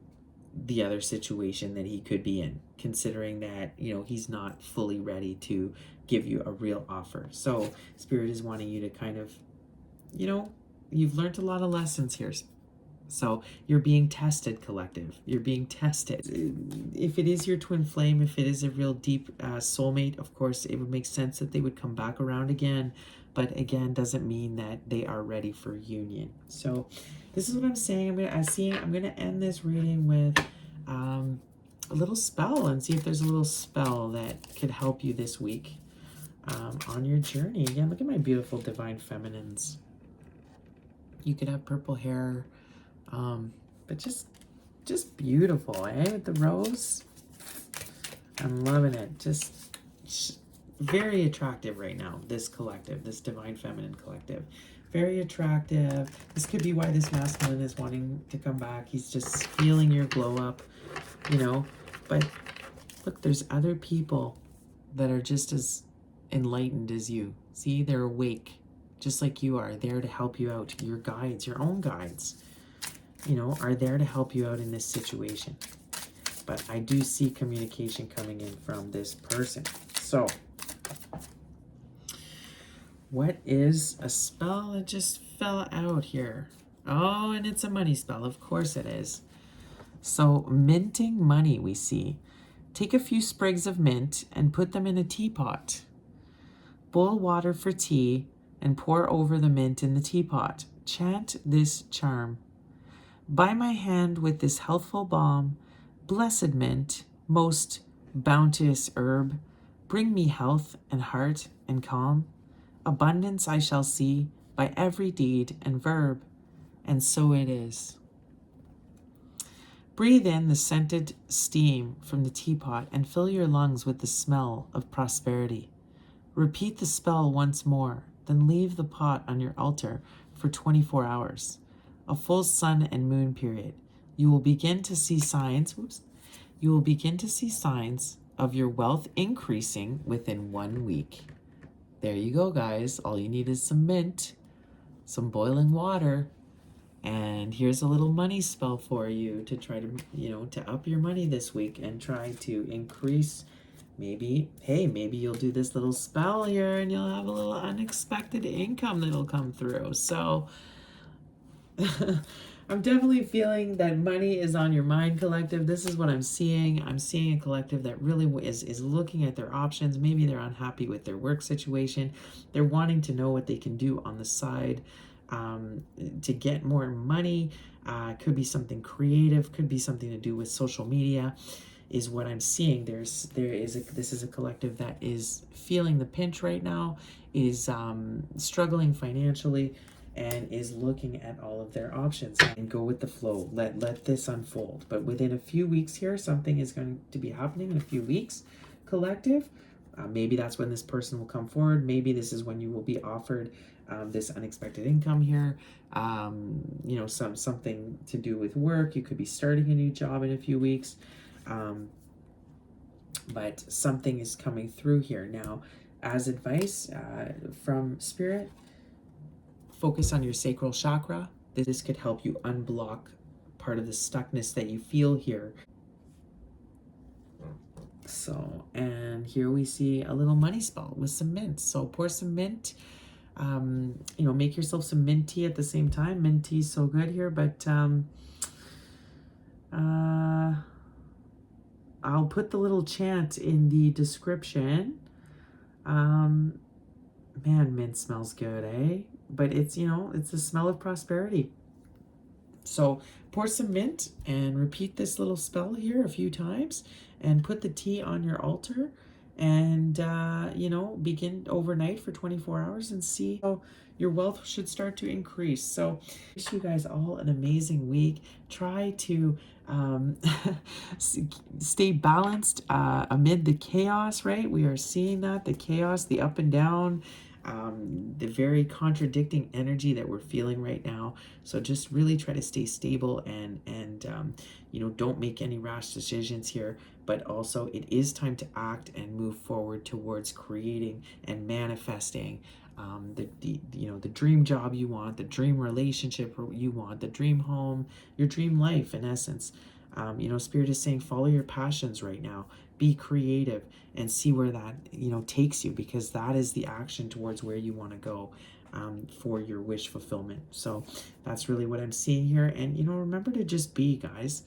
the other situation that he could be in, considering that, he's not fully ready to give you a real offer. So Spirit is wanting you to kind of, you've learned a lot of lessons here. So you're being tested, collective. You're being tested. If it is your twin flame, if it is a real deep soulmate, of course, it would make sense that they would come back around again. But again, doesn't mean that they are ready for union. So this is what I'm saying. I'm gonna end this reading with a little spell and see if there's a little spell that could help you this week on your journey. Again, look at my beautiful divine feminines. You could have purple hair, but just beautiful, eh? With the rose, I'm loving it. Just very attractive right now. This collective, this divine feminine collective, very attractive. This could be why this masculine is wanting to come back. He's just feeling your glow up, But look, there's other people that are just as enlightened as you. See, they're awake, just like you are, there to help you out. Your guides, your own guides, are there to help you out in this situation. But I do see communication coming in from this person. So, what is a spell that just fell out here? Oh, and it's a money spell. Of course it is. So, minting money, we see. Take a few sprigs of mint and put them in a teapot. Boil water for tea, and pour over the mint in the teapot. Chant this charm. By my hand with this healthful balm, blessed mint, most bounteous herb, bring me health and heart and calm. Abundance I shall see by every deed and verb, and so it is. Breathe in the scented steam from the teapot and fill your lungs with the smell of prosperity. Repeat the spell once more, then leave the pot on your altar for 24 hours, a full sun and moon period. You will begin to see signs, you will begin to see signs of your wealth increasing within 1 week. There you go, guys. All you need is some mint, some boiling water, and here's a little money spell for you to try to, to up your money this week and try to increase. Maybe you'll do this little spell here and you'll have a little unexpected income that'll come through. So I'm definitely feeling that money is on your mind, collective. This is what I'm seeing. I'm seeing a collective that really is looking at their options. Maybe they're unhappy with their work situation. They're wanting to know what they can do on the side to get more money. Could be something creative, could be something to do with social media, is what I'm seeing. This is a collective that is feeling the pinch right now, is struggling financially, and is looking at all of their options and go with the flow. Let this unfold. But within a few weeks here, something is going to be happening in a few weeks, collective. Maybe that's when this person will come forward. Maybe this is when you will be offered this unexpected income here. Something to do with work. You could be starting a new job in a few weeks. But something is coming through here. Now, as advice from Spirit, focus on your sacral chakra. This could help you unblock part of the stuckness that you feel here. So, and here we see a little money spell with some mint. So pour some mint, make yourself some mint tea at the same time. Mint tea is so good here, but I'll put the little chant in the description. Man, mint smells good, eh? But it's the smell of prosperity. So pour some mint and repeat this little spell here a few times and put the tea on your altar and, begin overnight for 24 hours and see how your wealth should start to increase. So I wish you guys all an amazing week. Try to stay balanced amid the chaos, right? We are seeing that, the chaos, the up and down, the very contradicting energy that we're feeling right now. So just really try to stay stable and don't make any rash decisions here, but also it is time to act and move forward towards creating and manifesting the dream job you want, the dream relationship you want, the dream home, your dream life in essence. Spirit is saying follow your passions right now, be creative and see where that takes you, because that is the action towards where you want to go for your wish fulfillment. So that's really what I'm seeing here. And remember to just be, guys.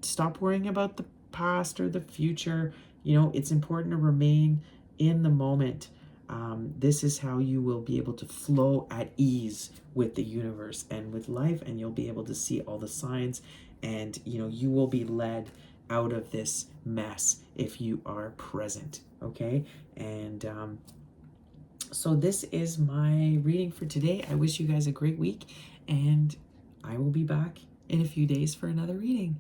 Stop worrying about the past or the future. It's important to remain in the moment. This is how you will be able to flow at ease with the universe and with life, and you'll be able to see all the signs, and you will be led out of this mess if you are present. Okay, and so this is my reading for today. I wish you guys a great week, and I will be back in a few days for another reading.